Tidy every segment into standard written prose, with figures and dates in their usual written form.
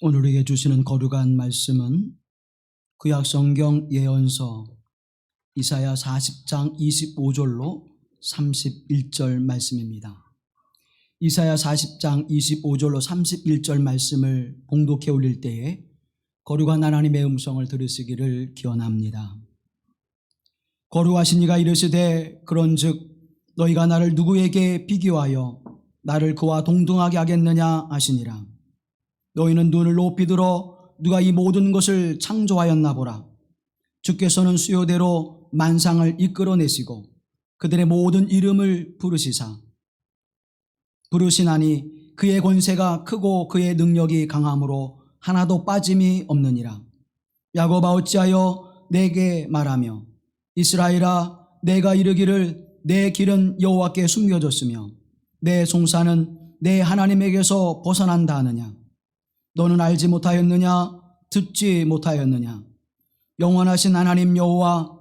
오늘 우리에게 주시는 거룩한 말씀은 구약성경 예언서 이사야 40장 25절로 31절 말씀입니다. 이사야 40장 25절로 31절 말씀을 봉독해 올릴 때에 거룩한 하나님의 음성을 들으시기를 기원합니다. 거룩하신 이가 이르시되 그런즉 너희가 나를 누구에게 비교하여 나를 그와 동등하게 하겠느냐 하시니라. 너희는 눈을 높이 들어 누가 이 모든 것을 창조하였나 보라. 주께서는 수요대로 만상을 이끌어내시고 그들의 모든 이름을 부르시나니 그의 권세가 크고 그의 능력이 강함으로 하나도 빠짐이 없느니라. 야곱아 어찌하여 내게 말하며 이스라엘아 내가 이르기를 내 길은 여호와께 숨겨졌으며 내 송사는 내 하나님에게서 벗어난다 하느냐. 너는 알지 못하였느냐? 듣지 못하였느냐? 영원하신 하나님 여호와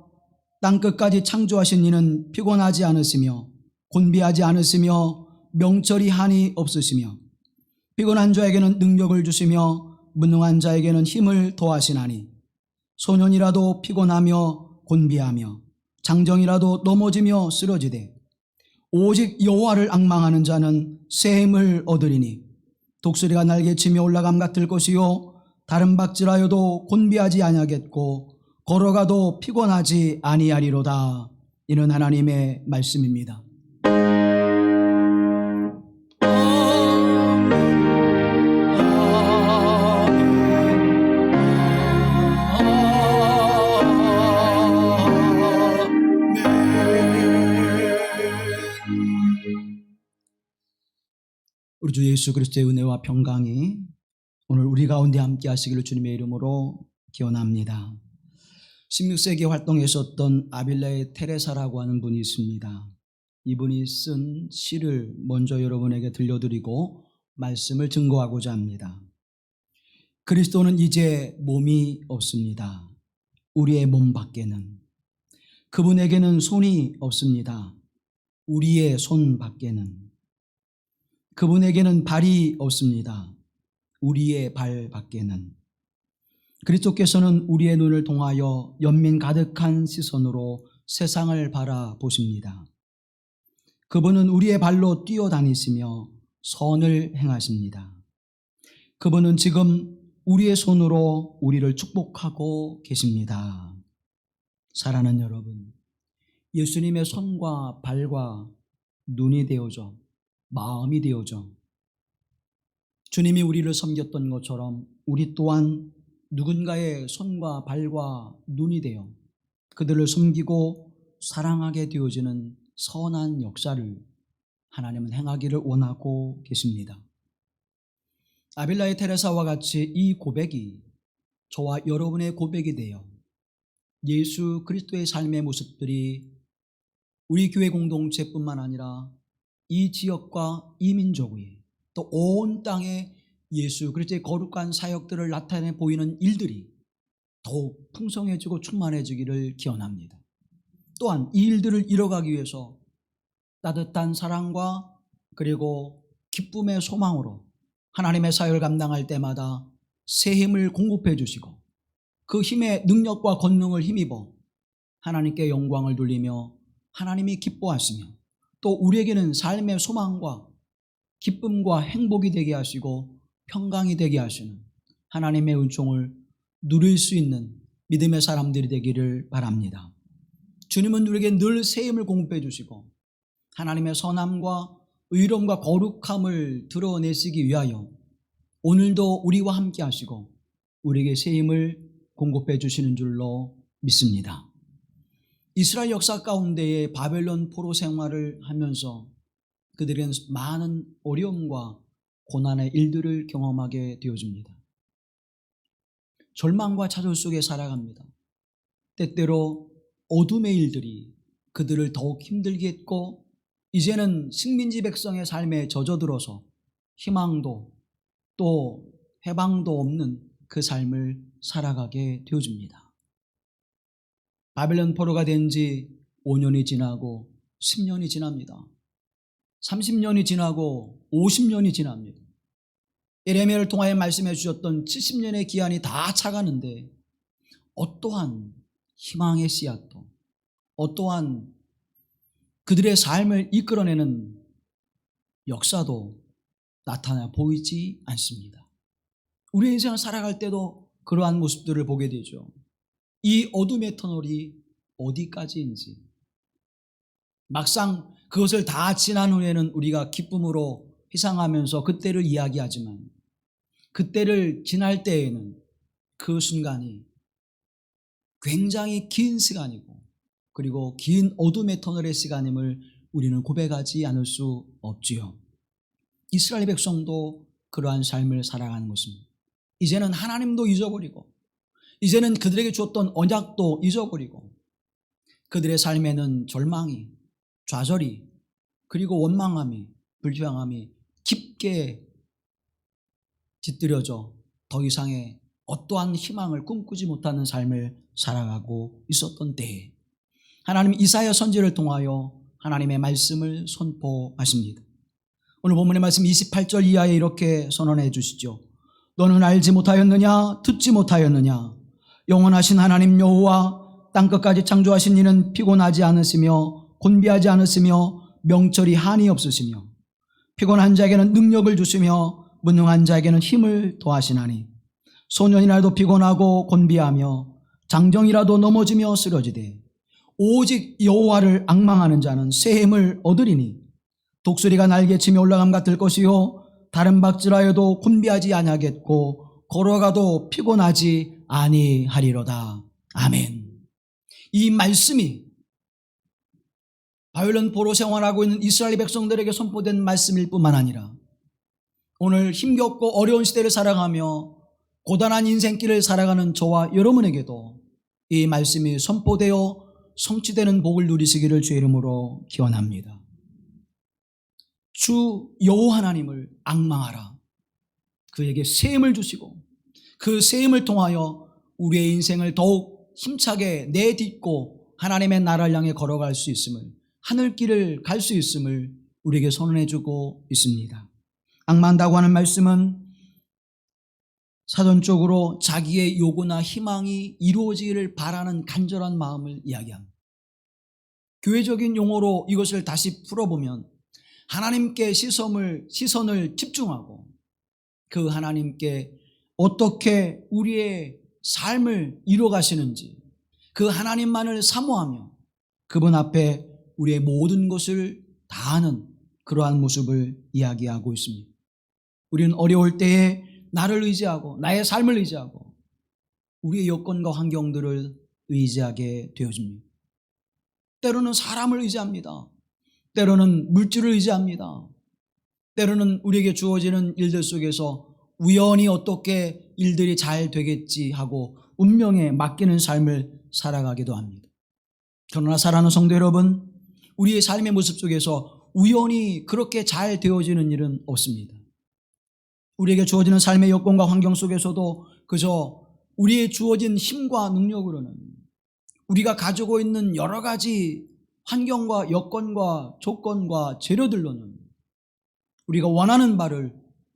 땅끝까지 창조하신 이는 피곤하지 않으시며 곤비하지 않으시며 명철이 한이 없으시며 피곤한 자에게는 능력을 주시며 무능한 자에게는 힘을 더하시나니 소년이라도 피곤하며 곤비하며 장정이라도 넘어지며 쓰러지되 오직 여호와를 앙망하는 자는 새 힘을 얻으리니 독수리가 날개치며 올라감 같을 것이요 다른 박질하여도 곤비하지 아니하겠고 걸어가도 피곤하지 아니하리로다. 이는 하나님의 말씀입니다. 우리 주 예수 그리스도의 은혜와 평강이 오늘 우리 가운데 함께 하시기를 주님의 이름으로 기원합니다. 16세기에 활동했었던 아빌라의 테레사라고 하는 분이 있습니다. 이분이 쓴 시를 먼저 여러분에게 들려드리고 말씀을 증거하고자 합니다. 그리스도는 이제 몸이 없습니다. 우리의 몸 밖에는. 그분에게는 손이 없습니다. 우리의 손 밖에는. 그분에게는 발이 없습니다. 우리의 발 밖에는. 그리스도께서는 우리의 눈을 통하여 연민 가득한 시선으로 세상을 바라보십니다. 그분은 우리의 발로 뛰어다니시며 선을 행하십니다. 그분은 지금 우리의 손으로 우리를 축복하고 계십니다. 사랑하는 여러분, 예수님의 손과 발과 눈이 되어져 마음이 되어져 주님이 우리를 섬겼던 것처럼 우리 또한 누군가의 손과 발과 눈이 되어 그들을 섬기고 사랑하게 되어지는 선한 역사를 하나님은 행하기를 원하고 계십니다. 아빌라의 테레사와 같이 이 고백이 저와 여러분의 고백이 되어 예수 그리스도의 삶의 모습들이 우리 교회 공동체뿐만 아니라 이 지역과 이 민족 위에 또 온 땅에 예수 그리스도의 거룩한 사역들을 나타내 보이는 일들이 더욱 풍성해지고 충만해지기를 기원합니다. 또한 이 일들을 이뤄가기 위해서 따뜻한 사랑과 그리고 기쁨의 소망으로 하나님의 사역을 감당할 때마다 새 힘을 공급해 주시고 그 힘의 능력과 권능을 힘입어 하나님께 영광을 돌리며 하나님이 기뻐하시며 또 우리에게는 삶의 소망과 기쁨과 행복이 되게 하시고 평강이 되게 하시는 하나님의 은총을 누릴 수 있는 믿음의 사람들이 되기를 바랍니다. 주님은 우리에게 늘 새 힘을 공급해 주시고 하나님의 선함과 의로움과 거룩함을 드러내시기 위하여 오늘도 우리와 함께 하시고 우리에게 새 힘을 공급해 주시는 줄로 믿습니다. 이스라엘 역사 가운데에 바벨론 포로 생활을 하면서 그들은 많은 어려움과 고난의 일들을 경험하게 되어집니다. 절망과 좌절 속에 살아갑니다. 때때로 어둠의 일들이 그들을 더욱 힘들게 했고 이제는 식민지 백성의 삶에 젖어들어서 희망도 또 해방도 없는 그 삶을 살아가게 되어집니다. 바벨론 포로가 된 지 5년이 지나고 10년이 지납니다. 30년이 지나고 50년이 지납니다. 예레미야를 통하여 말씀해 주셨던 70년의 기한이 다 차가는데 어떠한 희망의 씨앗도, 어떠한 그들의 삶을 이끌어내는 역사도 나타나 보이지 않습니다. 우리의 인생을 살아갈 때도 그러한 모습들을 보게 되죠. 이 어둠의 터널이 어디까지인지, 막상 그것을 다 지난 후에는 우리가 기쁨으로 회상하면서 그때를 이야기하지만, 그때를 지날 때에는 그 순간이 굉장히 긴 시간이고, 그리고 긴 어둠의 터널의 시간임을 우리는 고백하지 않을 수 없지요. 이스라엘 백성도 그러한 삶을 살아가는 것입니다. 이제는 하나님도 잊어버리고, 이제는 그들에게 주었던 언약도 잊어버리고, 그들의 삶에는 절망이, 좌절이, 그리고 원망함이, 불평함이 깊게 깃들여져 더 이상의 어떠한 희망을 꿈꾸지 못하는 삶을 살아가고 있었던 때에 하나님 이사야 선지를 통하여 하나님의 말씀을 선포하십니다. 오늘 본문의 말씀 28절 이하에 이렇게 선언해 주시죠. 너는 알지 못하였느냐? 듣지 못하였느냐? 영원하신 하나님 여호와 땅끝까지 창조하신 이는 피곤하지 않으시며 곤비하지 않으시며 명철이 한이 없으시며 피곤한 자에게는 능력을 주시며 무능한 자에게는 힘을 더하시나니 소년이라도 피곤하고 곤비하며 장정이라도 넘어지며 쓰러지되 오직 여호와를 앙망하는 자는 새 힘을 얻으리니 독수리가 날개치며 올라감 같을 것이요 다른 박질하여도 곤비하지 아니하겠고 걸어가도 피곤하지 아니하리로다. 아멘. 이 말씀이 바벨론 포로 생활하고 있는 이스라엘 백성들에게 선포된 말씀일 뿐만 아니라 오늘 힘겹고 어려운 시대를 살아가며 고단한 인생길을 살아가는 저와 여러분에게도 이 말씀이 선포되어 성취되는 복을 누리시기를 주의 이름으로 기원합니다. 주 여호와 하나님을 앙망하라. 그에게 새 힘을 주시고 그 새 힘을 통하여 우리의 인생을 더욱 힘차게 내딛고 하나님의 나라를 향해 걸어갈 수 있음을, 하늘길을 갈 수 있음을 우리에게 선언해 주고 있습니다. 앙망한다고 하는 말씀은 사전적으로 자기의 요구나 희망이 이루어지기를 바라는 간절한 마음을 이야기합니다. 교회적인 용어로 이것을 다시 풀어보면 하나님께 시선을 집중하고 그 하나님께 어떻게 우리의 삶을 이뤄가시는지 그 하나님만을 사모하며 그분 앞에 우리의 모든 것을 다하는 그러한 모습을 이야기하고 있습니다. 우리는 어려울 때에 나를 의지하고 나의 삶을 의지하고 우리의 여건과 환경들을 의지하게 되어집니다. 때로는 사람을 의지합니다. 때로는 물질을 의지합니다. 때로는 우리에게 주어지는 일들 속에서 우연히 어떻게 일들이 잘 되겠지 하고 운명에 맡기는 삶을 살아가기도 합니다. 그러나 사랑하는 성도 여러분, 우리의 삶의 모습 속에서 우연히 그렇게 잘 되어지는 일은 없습니다. 우리에게 주어지는 삶의 여건과 환경 속에서도 그저 우리의 주어진 힘과 능력으로는 우리가 가지고 있는 여러 가지 환경과 여건과 조건과 재료들로는 우리가 원하는 바를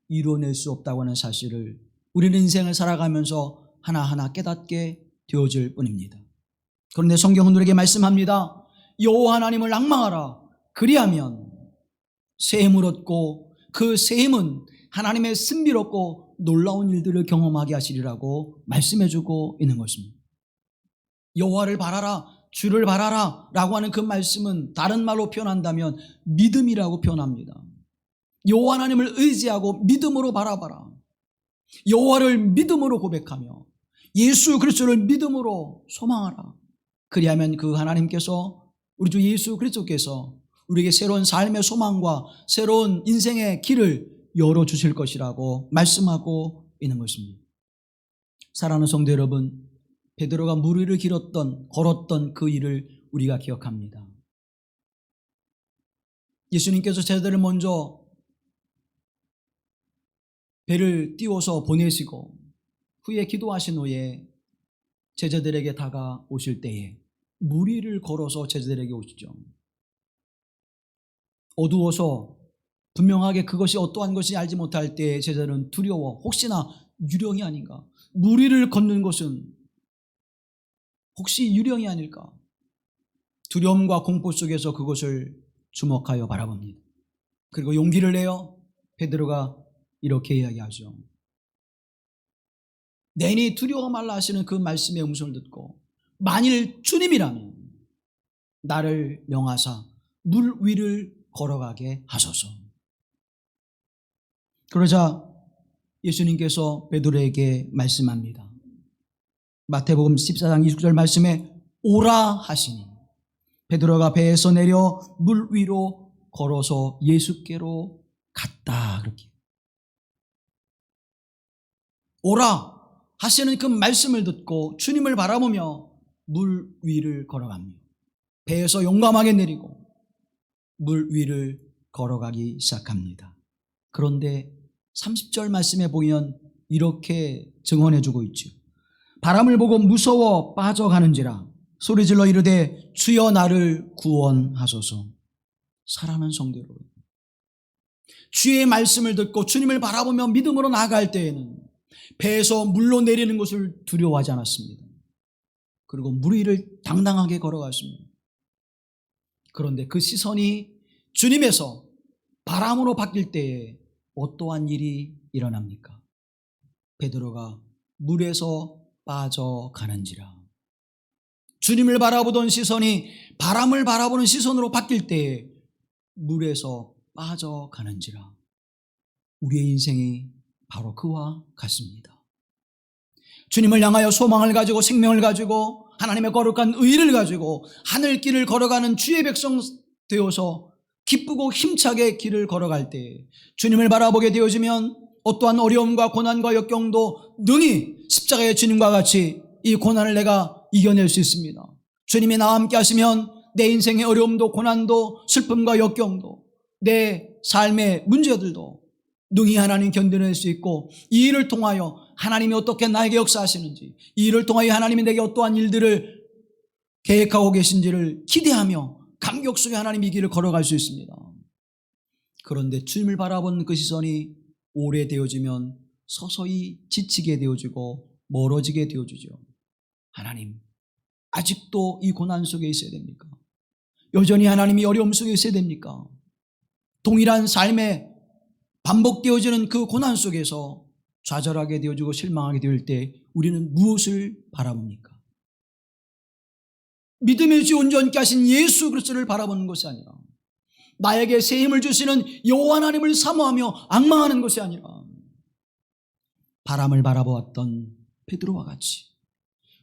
이루어낼 수 없다고 하는 사실을 우리는 인생을 살아가면서 하나하나 깨닫게 되어질 뿐입니다. 그런데 성경은 우리에게 말씀합니다. 여호와 하나님을 앙망하라. 그리하면 새 힘을 얻고 그 새 힘은 하나님의 신비롭고 놀라운 일들을 경험하게 하시리라고 말씀해주고 있는 것입니다. 여호와를 바라라, 주를 바라라 라고 하는 그 말씀은 다른 말로 표현한다면 믿음이라고 표현합니다. 여호와 하나님을 의지하고 믿음으로 바라봐라. 여호와를 믿음으로 고백하며 예수 그리스도를 믿음으로 소망하라. 그리하면 그 하나님께서 우리 주 예수 그리스도께서 우리에게 새로운 삶의 소망과 새로운 인생의 길을 열어주실 것이라고 말씀하고 있는 것입니다. 사랑하는 성도 여러분, 베드로가 물 위를 걸었던 그 일을 우리가 기억합니다. 예수님께서 제자들을 먼저 배를 띄워서 보내시고 후에 기도하신 후에 제자들에게 다가오실 때에 물 위를 걸어서 제자들에게 오시죠. 어두워서 분명하게 그것이 어떠한 것인지 알지 못할 때 제자는 두려워. 혹시나 유령이 아닌가? 무리를 걷는 것은 혹시 유령이 아닐까? 두려움과 공포 속에서 그것을 주목하여 바라봅니다. 그리고 용기를 내어 베드로가 이렇게 이야기하죠. 내니 두려워 말라 하시는 그 말씀의 음성을 듣고 만일 주님이라면 나를 명하사 물 위를 걸어가게 하소서. 그러자 예수님께서 베드로에게 말씀합니다. 마태복음 14장 29절 말씀에 오라 하시니 베드로가 배에서 내려 물 위로 걸어서 예수께로 갔다. 그렇게 오라 하시는 그 말씀을 듣고 주님을 바라보며 물 위를 걸어갑니다. 배에서 용감하게 내리고 물 위를 걸어가기 시작합니다. 그런데 30절 말씀에 보면 이렇게 증언해주고 있죠. 바람을 보고 무서워 빠져가는지라 소리질러 이르되 주여 나를 구원하소서. 사랑하는 성도 여러분, 주의 말씀을 듣고 주님을 바라보며 믿음으로 나아갈 때에는 배에서 물로 내리는 것을 두려워하지 않았습니다. 그리고 물 위를 당당하게 걸어갔습니다. 그런데 그 시선이 주님에서 바람으로 바뀔 때에 어떠한 일이 일어납니까? 베드로가 물에서 빠져가는지라. 주님을 바라보던 시선이 바람을 바라보는 시선으로 바뀔 때에 물에서 빠져가는지라. 우리의 인생이 바로 그와 같습니다. 주님을 향하여 소망을 가지고 생명을 가지고 하나님의 거룩한 의를 가지고 하늘길을 걸어가는 주의 백성 되어서 기쁘고 힘차게 길을 걸어갈 때 주님을 바라보게 되어지면 어떠한 어려움과 고난과 역경도 능히 십자가의 주님과 같이 이 고난을 내가 이겨낼 수 있습니다. 주님이 나와 함께 하시면 내 인생의 어려움도 고난도 슬픔과 역경도 내 삶의 문제들도 능히 하나님 견뎌낼 수 있고 이 일을 통하여 하나님이 어떻게 나에게 역사하시는지 이 일을 통하여 하나님이 내게 어떠한 일들을 계획하고 계신지를 기대하며 감격 속에 하나님이 이 길을 걸어갈 수 있습니다. 그런데 주님을 바라보는 그 시선이 오래되어지면 서서히 지치게 되어지고 멀어지게 되어지죠. 하나님, 아직도 이 고난 속에 있어야 됩니까? 여전히 하나님이 어려움 속에 있어야 됩니까? 동일한 삶에 반복되어지는 그 고난 속에서 좌절하게 되어지고 실망하게 될 때 우리는 무엇을 바라봅니까? 믿음의 주 온전케 하신 예수 그리스도를 바라보는 것이 아니라 나에게 새 힘을 주시는 여호와 하나님을 사모하며 앙망하는 것이 아니라 바람을 바라보았던 베드로와 같이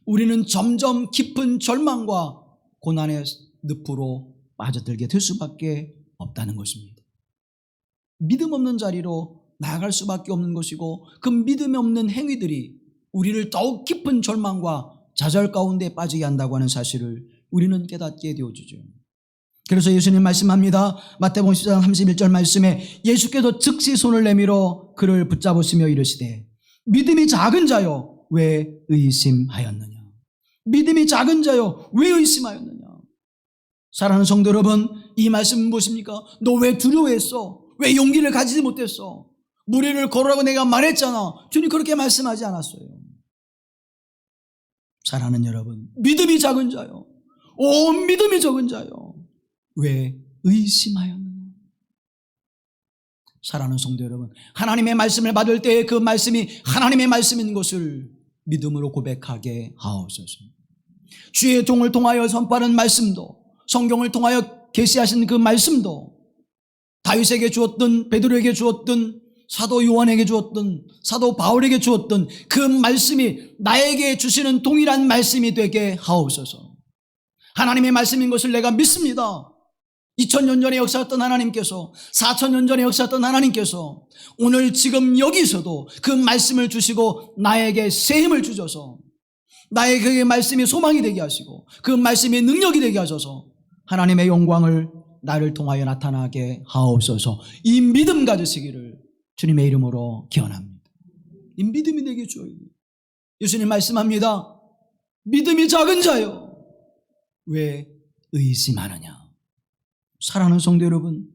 우리는 점점 깊은 절망과 고난의 늪으로 빠져들게 될 수밖에 없다는 것입니다. 믿음 없는 자리로 나아갈 수밖에 없는 것이고 그 믿음이 없는 행위들이 우리를 더욱 깊은 절망과 좌절 가운데 빠지게 한다고 하는 사실을 우리는 깨닫게 되어지죠. 그래서 예수님 말씀합니다. 마태복음 14장 31절 말씀에 예수께서 즉시 손을 내밀어 그를 붙잡으시며 이르시되 믿음이 작은 자여 왜 의심하였느냐. 믿음이 작은 자여 왜 의심하였느냐. 사랑하는 성도 여러분, 이 말씀은 무엇입니까? 너 왜 두려워했어? 왜 용기를 가지지 못했어? 무리를 걸으라고 내가 말했잖아. 주님 그렇게 말씀하지 않았어요. 사랑하는 여러분, 믿음이 작은 자요, 온 믿음이 적은 자요, 왜 의심하였느냐. 사랑하는 성도 여러분, 하나님의 말씀을 받을 때 그 말씀이 하나님의 말씀인 것을 믿음으로 고백하게 하옵소서. 주의 종을 통하여 선포하는 말씀도, 성경을 통하여 계시하신 그 말씀도, 다윗에게 주었던, 베드로에게 주었던, 사도 요한에게 주었던, 사도 바울에게 주었던 그 말씀이 나에게 주시는 동일한 말씀이 되게 하옵소서. 하나님의 말씀인 것을 내가 믿습니다. 2000년 전에 역사했던 하나님께서, 4000년 전에 역사했던 하나님께서 오늘 지금 여기서도 그 말씀을 주시고 나에게 새 힘을 주셔서 나에게 그 말씀이 소망이 되게 하시고 그 말씀이 능력이 되게 하셔서 하나님의 영광을 나를 통하여 나타나게 하옵소서. 이 믿음 가지시기를 주님의 이름으로 기원합니다. 이 믿음이 내게 주어야 돼요. 예수님 말씀합니다. 믿음이 작은 자여 왜 의심하느냐. 사랑하는 성도 여러분,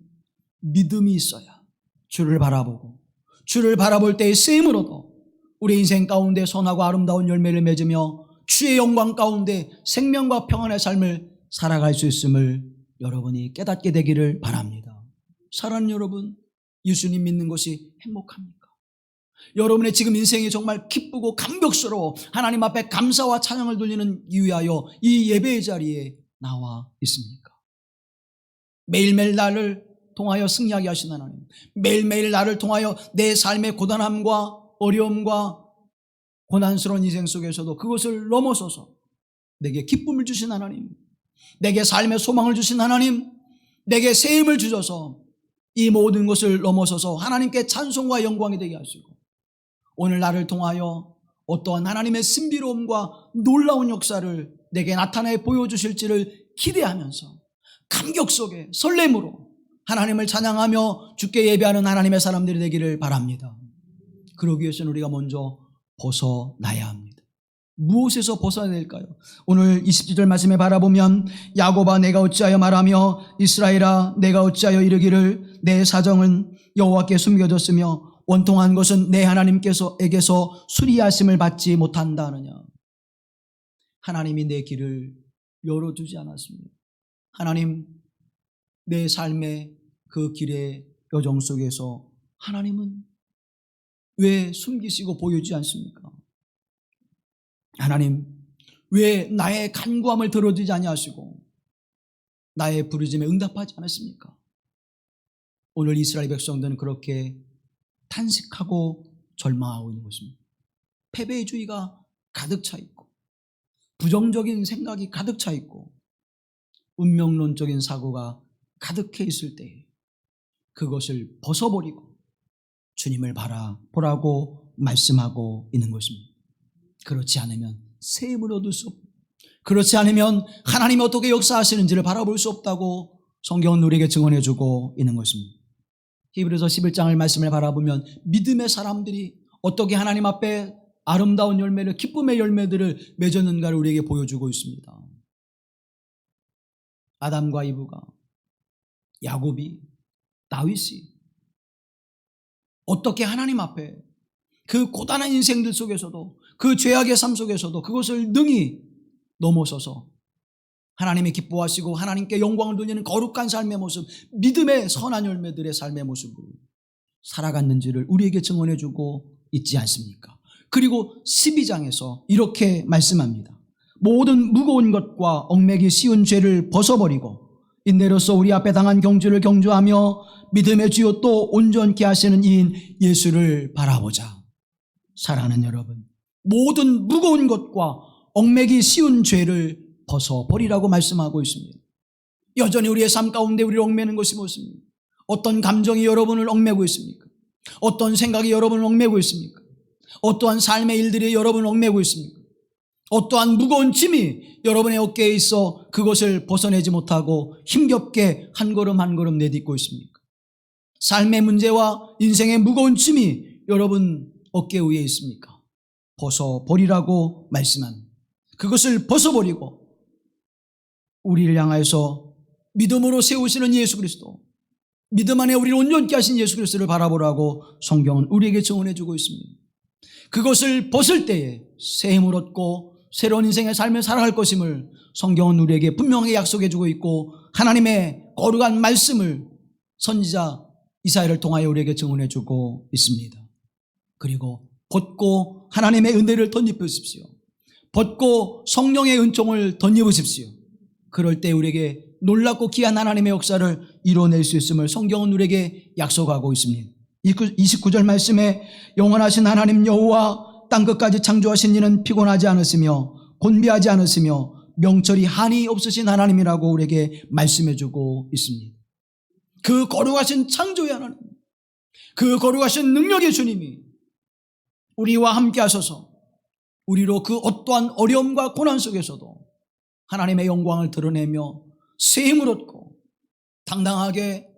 믿음이 있어야 주를 바라보고 주를 바라볼 때의 쓰임으로도 우리 인생 가운데 선하고 아름다운 열매를 맺으며 주의 영광 가운데 생명과 평안의 삶을 살아갈 수 있음을 여러분이 깨닫게 되기를 바랍니다. 사랑하는 여러분, 예수님 믿는 것이 행복합니까? 여러분의 지금 인생이 정말 기쁘고 감격스러워 하나님 앞에 감사와 찬양을 돌리는 이유하여 이 예배의 자리에 나와 있습니까? 매일매일 나를 통하여 승리하게 하신 하나님, 매일매일 나를 통하여 내 삶의 고단함과 어려움과 고난스러운 인생 속에서도 그것을 넘어서서 내게 기쁨을 주신 하나님, 내게 삶의 소망을 주신 하나님, 내게 새 힘을 주셔서 이 모든 것을 넘어서서 하나님께 찬송과 영광이 되게 하시고 오늘 나를 통하여 어떠한 하나님의 신비로움과 놀라운 역사를 내게 나타내 보여주실지를 기대하면서 감격 속에 설렘으로 하나님을 찬양하며 주께 예배하는 하나님의 사람들이 되기를 바랍니다. 그러기 위해서는 우리가 먼저 벗어나야 합니다. 무엇에서 벗어야 될까요? 오늘 27절 말씀에 바라보면 야곱아 내가 어찌하여 말하며 이스라엘아 내가 어찌하여 이르기를 내 사정은 여호와께 숨겨졌으며 원통한 것은 내 하나님께서에게서 수리하심을 받지 못한다 하느냐. 하나님이 내 길을 열어주지 않았습니다. 하나님 내 삶의 그 길의 여정 속에서 하나님은 왜 숨기시고 보여주지 않습니까? 하나님 왜 나의 간구함을 들어주지 아니하시고 나의 부르짖음에 응답하지 않았습니까? 오늘 이스라엘 백성들은 그렇게 탄식하고 절망하고 있는 것입니다. 패배주의가 가득 차 있고 부정적인 생각이 가득 차 있고 운명론적인 사고가 가득해 있을 때 그것을 벗어버리고 주님을 바라보라고 말씀하고 있는 것입니다. 그렇지 않으면 새 힘을 얻을 수 없고 그렇지 않으면 하나님이 어떻게 역사하시는지를 바라볼 수 없다고 성경은 우리에게 증언해 주고 있는 것입니다. 히브리서 11장을 말씀을 바라보면 믿음의 사람들이 어떻게 하나님 앞에 아름다운 열매를 기쁨의 열매들을 맺었는가를 우리에게 보여주고 있습니다. 아담과 이브가 야곱이 다윗이 어떻게 하나님 앞에 그 고단한 인생들 속에서도 그 죄악의 삶 속에서도 그것을 능히 넘어서서 하나님이 기뻐하시고 하나님께 영광을 돌리는 거룩한 삶의 모습, 믿음의 선한 열매들의 삶의 모습을 살아갔는지를 우리에게 증언해 주고 있지 않습니까? 그리고 12장에서 이렇게 말씀합니다. 모든 무거운 것과 얽매기 쉬운 죄를 벗어버리고 인내로서 우리 앞에 당한 경주를 경주하며 믿음의 주요 또 온전케 하시는 이인 예수를 바라보자. 사랑하는 여러분, 모든 무거운 것과 얽매기 쉬운 죄를 벗어버리라고 말씀하고 있습니다. 여전히 우리의 삶 가운데 우리를 얽매는 것이 무엇입니까? 어떤 감정이 여러분을 얽매고 있습니까? 어떤 생각이 여러분을 얽매고 있습니까? 어떠한 삶의 일들이 여러분을 얽매고 있습니까? 어떠한 무거운 짐이 여러분의 어깨에 있어 그것을 벗어내지 못하고 힘겹게 한 걸음 한 걸음 내딛고 있습니까? 삶의 문제와 인생의 무거운 짐이 여러분 어깨 위에 있습니까? 벗어버리라고 말씀합니다. 그것을 벗어버리고 우리를 향하여서 믿음으로 세우시는 예수 그리스도, 믿음 안에 우리를 온전케 하신 예수 그리스도를 바라보라고 성경은 우리에게 증언해 주고 있습니다. 그것을 벗을 때에 새 힘을 얻고 새로운 인생의 삶을 살아갈 것임을 성경은 우리에게 분명히 약속해 주고 있고 하나님의 거룩한 말씀을 선지자 이사야를 통하여 우리에게 증언해 주고 있습니다. 그리고 벗고 하나님의 은혜를 덧입으십시오. 벗고 성령의 은총을 덧입으십시오. 그럴 때 우리에게 놀랍고 귀한 하나님의 역사를 이뤄낼 수 있음을 성경은 우리에게 약속하고 있습니다. 29절 말씀에 영원하신 하나님 여호와 땅끝까지 창조하신 이는 피곤하지 않으시며 곤비하지 않으시며 명철이 한이 없으신 하나님이라고 우리에게 말씀해주고 있습니다. 그 거룩하신 창조의 하나님, 그 거룩하신 능력의 주님이 우리와 함께 하셔서 우리로 그 어떠한 어려움과 고난 속에서도 하나님의 영광을 드러내며 새 힘을 얻고 당당하게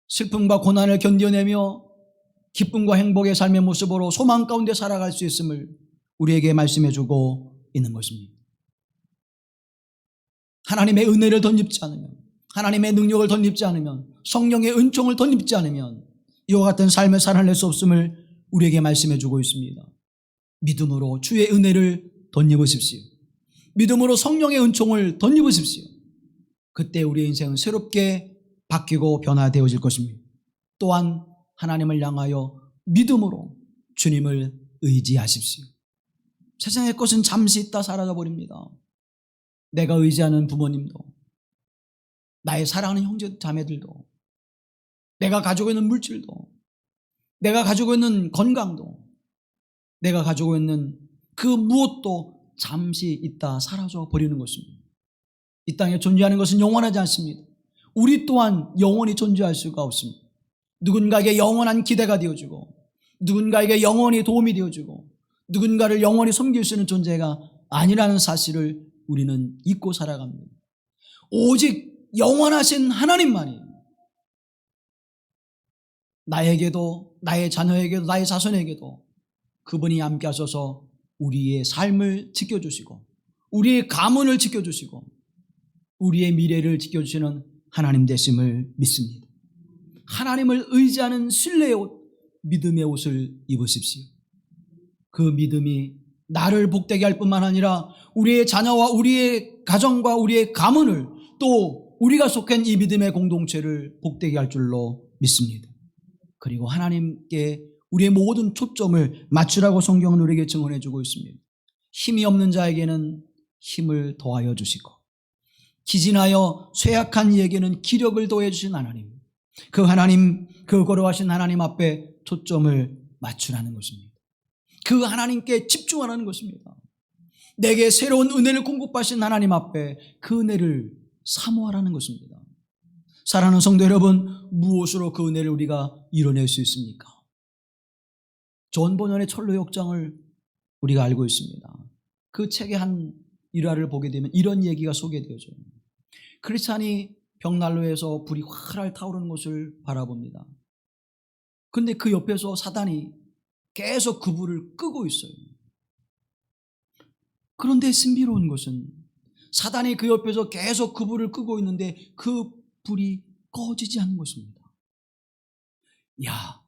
슬픔과 고난을 견뎌내며 기쁨과 행복의 삶의 모습으로 소망 가운데 살아갈 수 있음을 우리에게 말씀해주고 있는 것입니다. 하나님의 은혜를 덧입지 않으면, 하나님의 능력을 덧입지 않으면, 성령의 은총을 덧입지 않으면 이와 같은 삶을 살아낼 수 없음을 우리에게 말씀해 주고 있습니다. 믿음으로 주의 은혜를 덧입으십시오. 믿음으로 성령의 은총을 덧입으십시오. 그때 우리의 인생은 새롭게 바뀌고 변화되어질 것입니다. 또한 하나님을 향하여 믿음으로 주님을 의지하십시오. 세상의 것은 잠시 있다 사라져버립니다. 내가 의지하는 부모님도, 나의 사랑하는 형제 자매들도, 내가 가지고 있는 물질도, 내가 가지고 있는 건강도, 내가 가지고 있는 그 무엇도 잠시 있다 사라져 버리는 것입니다. 이 땅에 존재하는 것은 영원하지 않습니다. 우리 또한 영원히 존재할 수가 없습니다. 누군가에게 영원한 기대가 되어주고, 누군가에게 영원히 도움이 되어주고, 누군가를 영원히 섬길 수 있는 존재가 아니라는 사실을 우리는 잊고 살아갑니다. 오직 영원하신 하나님만이 나에게도, 나의 자녀에게도, 나의 자손에게도 그분이 함께 하셔서 우리의 삶을 지켜주시고, 우리의 가문을 지켜주시고, 우리의 미래를 지켜주시는 하나님 되심을 믿습니다. 하나님을 의지하는 신뢰의 옷, 믿음의 옷을 입으십시오. 그 믿음이 나를 복되게 할 뿐만 아니라 우리의 자녀와 우리의 가정과 우리의 가문을, 또 우리가 속한 이 믿음의 공동체를 복되게 할 줄로 믿습니다. 그리고 하나님께 우리의 모든 초점을 맞추라고 성경은 우리에게 증언해 주고 있습니다. 힘이 없는 자에게는 힘을 더하여 주시고, 기진하여 쇠약한 이에게는 기력을 더해 주신 하나님, 그 하나님, 그 거룩하신 하나님 앞에 초점을 맞추라는 것입니다. 그 하나님께 집중하라는 것입니다. 내게 새로운 은혜를 공급하신 하나님 앞에 그 은혜를 사모하라는 것입니다. 사랑하는 성도 여러분, 무엇으로 그 은혜를 우리가 이뤄낼 수 있습니까? 존 버년의 철로의 역정을 우리가 알고 있습니다. 그 책의 한 일화를 보게 되면 이런 얘기가 소개되어져요. 크리스찬이 벽난로에서 불이 활활 타오르는 것을 바라봅니다. 근데 그 옆에서 사단이 계속 그 불을 끄고 있어요. 그런데 신비로운 것은 사단이 그 옆에서 계속 그 불을 끄고 있는데 그 불이 꺼지지 않는 것입니다. 야,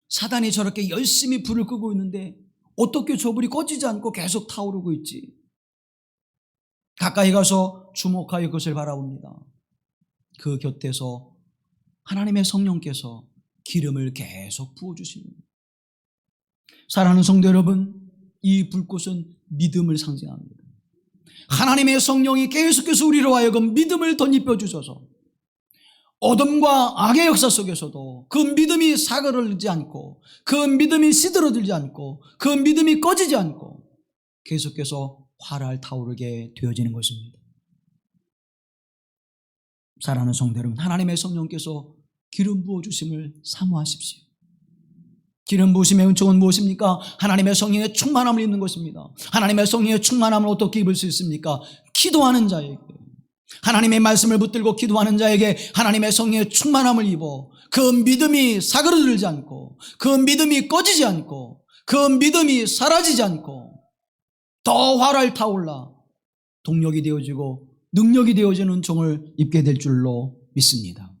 사단이 저렇게 열심히 불을 끄고 있는데 어떻게 저 불이 꺼지지 않고 계속 타오르고 있지? 가까이 가서 주목하여 그것을 바라봅니다. 그 곁에서 하나님의 성령께서 기름을 계속 부어주십니다. 사랑하는 성도 여러분, 이 불꽃은 믿음을 상징합니다. 하나님의 성령이 계속해서 우리로 하여금 믿음을 덧입혀 주셔서 어둠과 악의 역사 속에서도 그 믿음이 사그러들지 않고, 그 믿음이 시들어들지 않고, 그 믿음이 꺼지지 않고 계속해서 활활 타오르게 되어지는 것입니다. 사랑하는 성도 여러분, 하나님의 성령께서 기름 부어주심을 사모하십시오. 기름 부으심의 은총은 무엇입니까? 하나님의 성령의 충만함을 입는 것입니다. 하나님의 성령의 충만함을 어떻게 입을 수 있습니까? 기도하는 자에게, 하나님의 말씀을 붙들고 기도하는 자에게 하나님의 성령의 충만함을 입어 그 믿음이 사그러들지 않고, 그 믿음이 꺼지지 않고, 그 믿음이 사라지지 않고 더 활활 타올라 동력이 되어지고 능력이 되어지는 은총을 입게 될 줄로 믿습니다.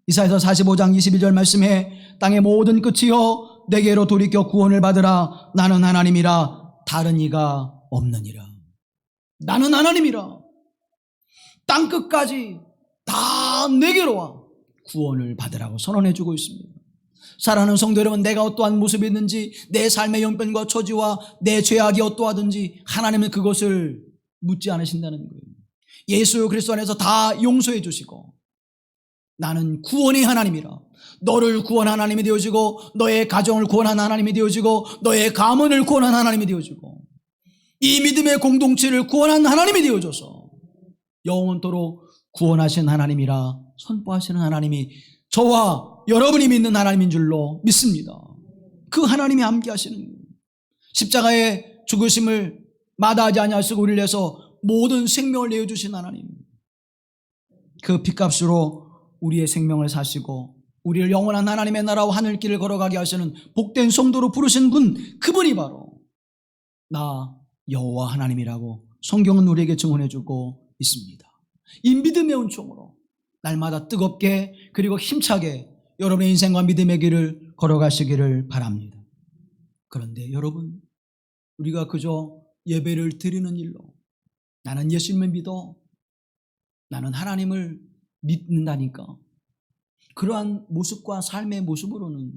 이사야서 45장 22절 말씀에 땅의 모든 끝이여 내게로 돌이켜 구원을 받으라. 나는 하나님이라 다른 이가 없느니라. 나는 하나님이라. 땅끝까지 다 내게로 와 구원을 받으라고 선언해주고 있습니다. 사랑하는 성도 여러분, 내가 어떠한 모습이 있는지, 내 삶의 형편과 처지와 내 죄악이 어떠하든지 하나님은 그것을 묻지 않으신다는 거예요. 예수 그리스도 안에서 다 용서해 주시고, 나는 구원의 하나님이라. 너를 구원한 하나님이 되어지고, 너의 가정을 구원한 하나님이 되어지고, 너의 가문을 구원한 하나님이 되어지고, 이 믿음의 공동체를 구원한 하나님이 되어져서 영원토록 구원하신 하나님이라 선포하시는 하나님이 저와 여러분이 믿는 하나님인 줄로 믿습니다. 그 하나님이 함께 하시는 거예요. 십자가의 죽으심을 마다하지 아니하시고 우리를 위해서 모든 생명을 내어주신 하나님, 그 핏값으로 우리의 생명을 사시고 우리를 영원한 하나님의 나라와 하늘길을 걸어가게 하시는 복된 성도로 부르신 분, 그분이 바로 나 여호와 하나님이라고 성경은 우리에게 증언해주고 있습니다. 이 믿음의 은총으로 날마다 뜨겁게 그리고 힘차게 여러분의 인생과 믿음의 길을 걸어가시기를 바랍니다. 그런데 여러분, 우리가 그저 예배를 드리는 일로 나는 예수님을 믿어, 나는 하나님을 믿는다니까, 그러한 모습과 삶의 모습으로는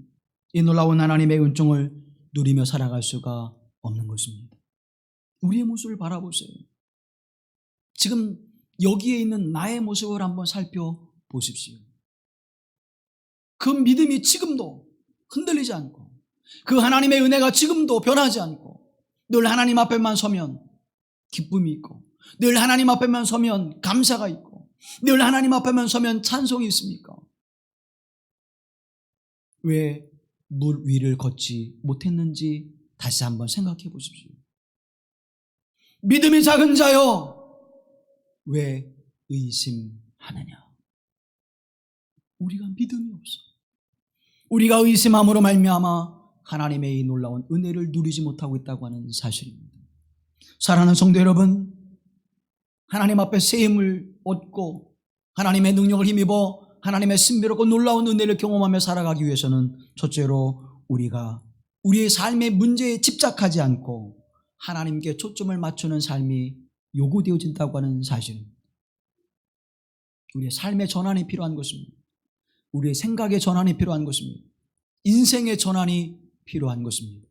이 놀라운 하나님의 은총을 누리며 살아갈 수가 없는 것입니다. 우리의 모습을 바라보세요. 지금 여기에 있는 나의 모습을 한번 살펴보십시오. 그 믿음이 지금도 흔들리지 않고, 그 하나님의 은혜가 지금도 변하지 않고, 늘 하나님 앞에만 서면 기쁨이 있고, 늘 하나님 앞에만 서면 감사가 있고, 늘 하나님 앞에만 서면 찬송이 있습니까? 왜 물 위를 걷지 못했는지 다시 한번 생각해 보십시오. 믿음이 작은 자여, 왜 의심하느냐? 우리가 믿음이 없어. 우리가 의심함으로 말미암아 하나님의 이 놀라운 은혜를 누리지 못하고 있다고 하는 사실입니다. 사랑하는 성도 여러분, 하나님 앞에 새 힘을 얻고 하나님의 능력을 힘입어 하나님의 신비롭고 놀라운 은혜를 경험하며 살아가기 위해서는 첫째로 우리가 우리의 삶의 문제에 집착하지 않고 하나님께 초점을 맞추는 삶이 요구되어진다고 하는 사실입니다. 우리의 삶의 전환이 필요한 것입니다. 우리의 생각의 전환이 필요한 것입니다. 인생의 전환이 필요한 것입니다.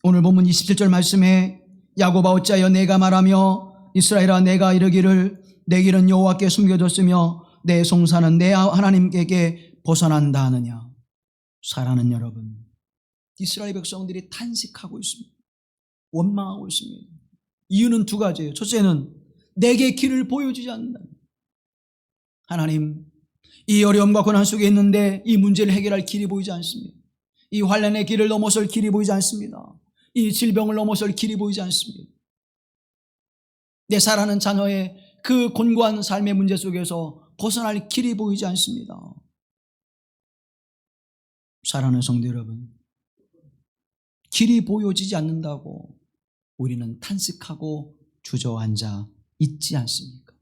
오늘 본문 27절 말씀에 야곱아 어찌하여 내가 말하며 이스라엘아 내가 이르기를 내 길은 여호와께 숨겨졌으며 내 송사는 내 하나님께 벗어난다 하느냐. 사랑하는 여러분, 이스라엘 백성들이 탄식하고 있습니다. 원망하고 있습니다. 이유는 두 가지예요. 첫째는 내게 길을 보여주지 않는다. 하나님, 이 어려움과 고난 속에 있는데 이 문제를 해결할 길이 보이지 않습니다. 이 환난의 길을 넘어설 길이 보이지 않습니다. 이 질병을 넘어설 길이 보이지 않습니다. 내 사랑하는 자녀의 그 곤고한 삶의 문제 속에서 벗어날 길이 보이지 않습니다. 사랑하는 성도 여러분, 길이 보여지지 않는다고 우리는 탄식하고 주저앉아 있지 않습니까?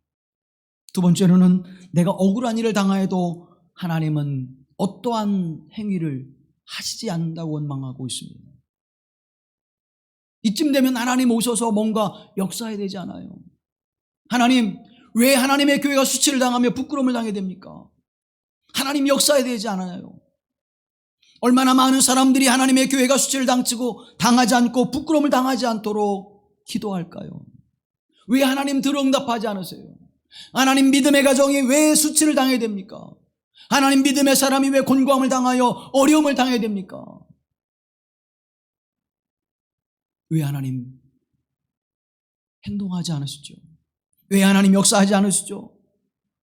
두 번째로는 내가 억울한 일을 당하여도 하나님은 어떠한 행위를 하시지 않는다고 원망하고 있습니다. 이쯤 되면 하나님 오셔서 뭔가 역사해야 되지 않아요? 하나님, 왜 하나님의 교회가 수치를 당하며 부끄러움을 당해야 됩니까? 하나님 역사해야 되지 않아요? 얼마나 많은 사람들이 하나님의 교회가 수치를 당하지 않고 부끄러움을 당하지 않도록 기도할까요? 왜 하나님 들응답하지 않으세요? 하나님 믿음의 가정이 왜 수치를 당해야 됩니까? 하나님 믿음의 사람이 왜 곤고함을 당하여 어려움을 당해야 됩니까? 왜 하나님 행동하지 않으시죠? 왜 하나님 역사하지 않으시죠?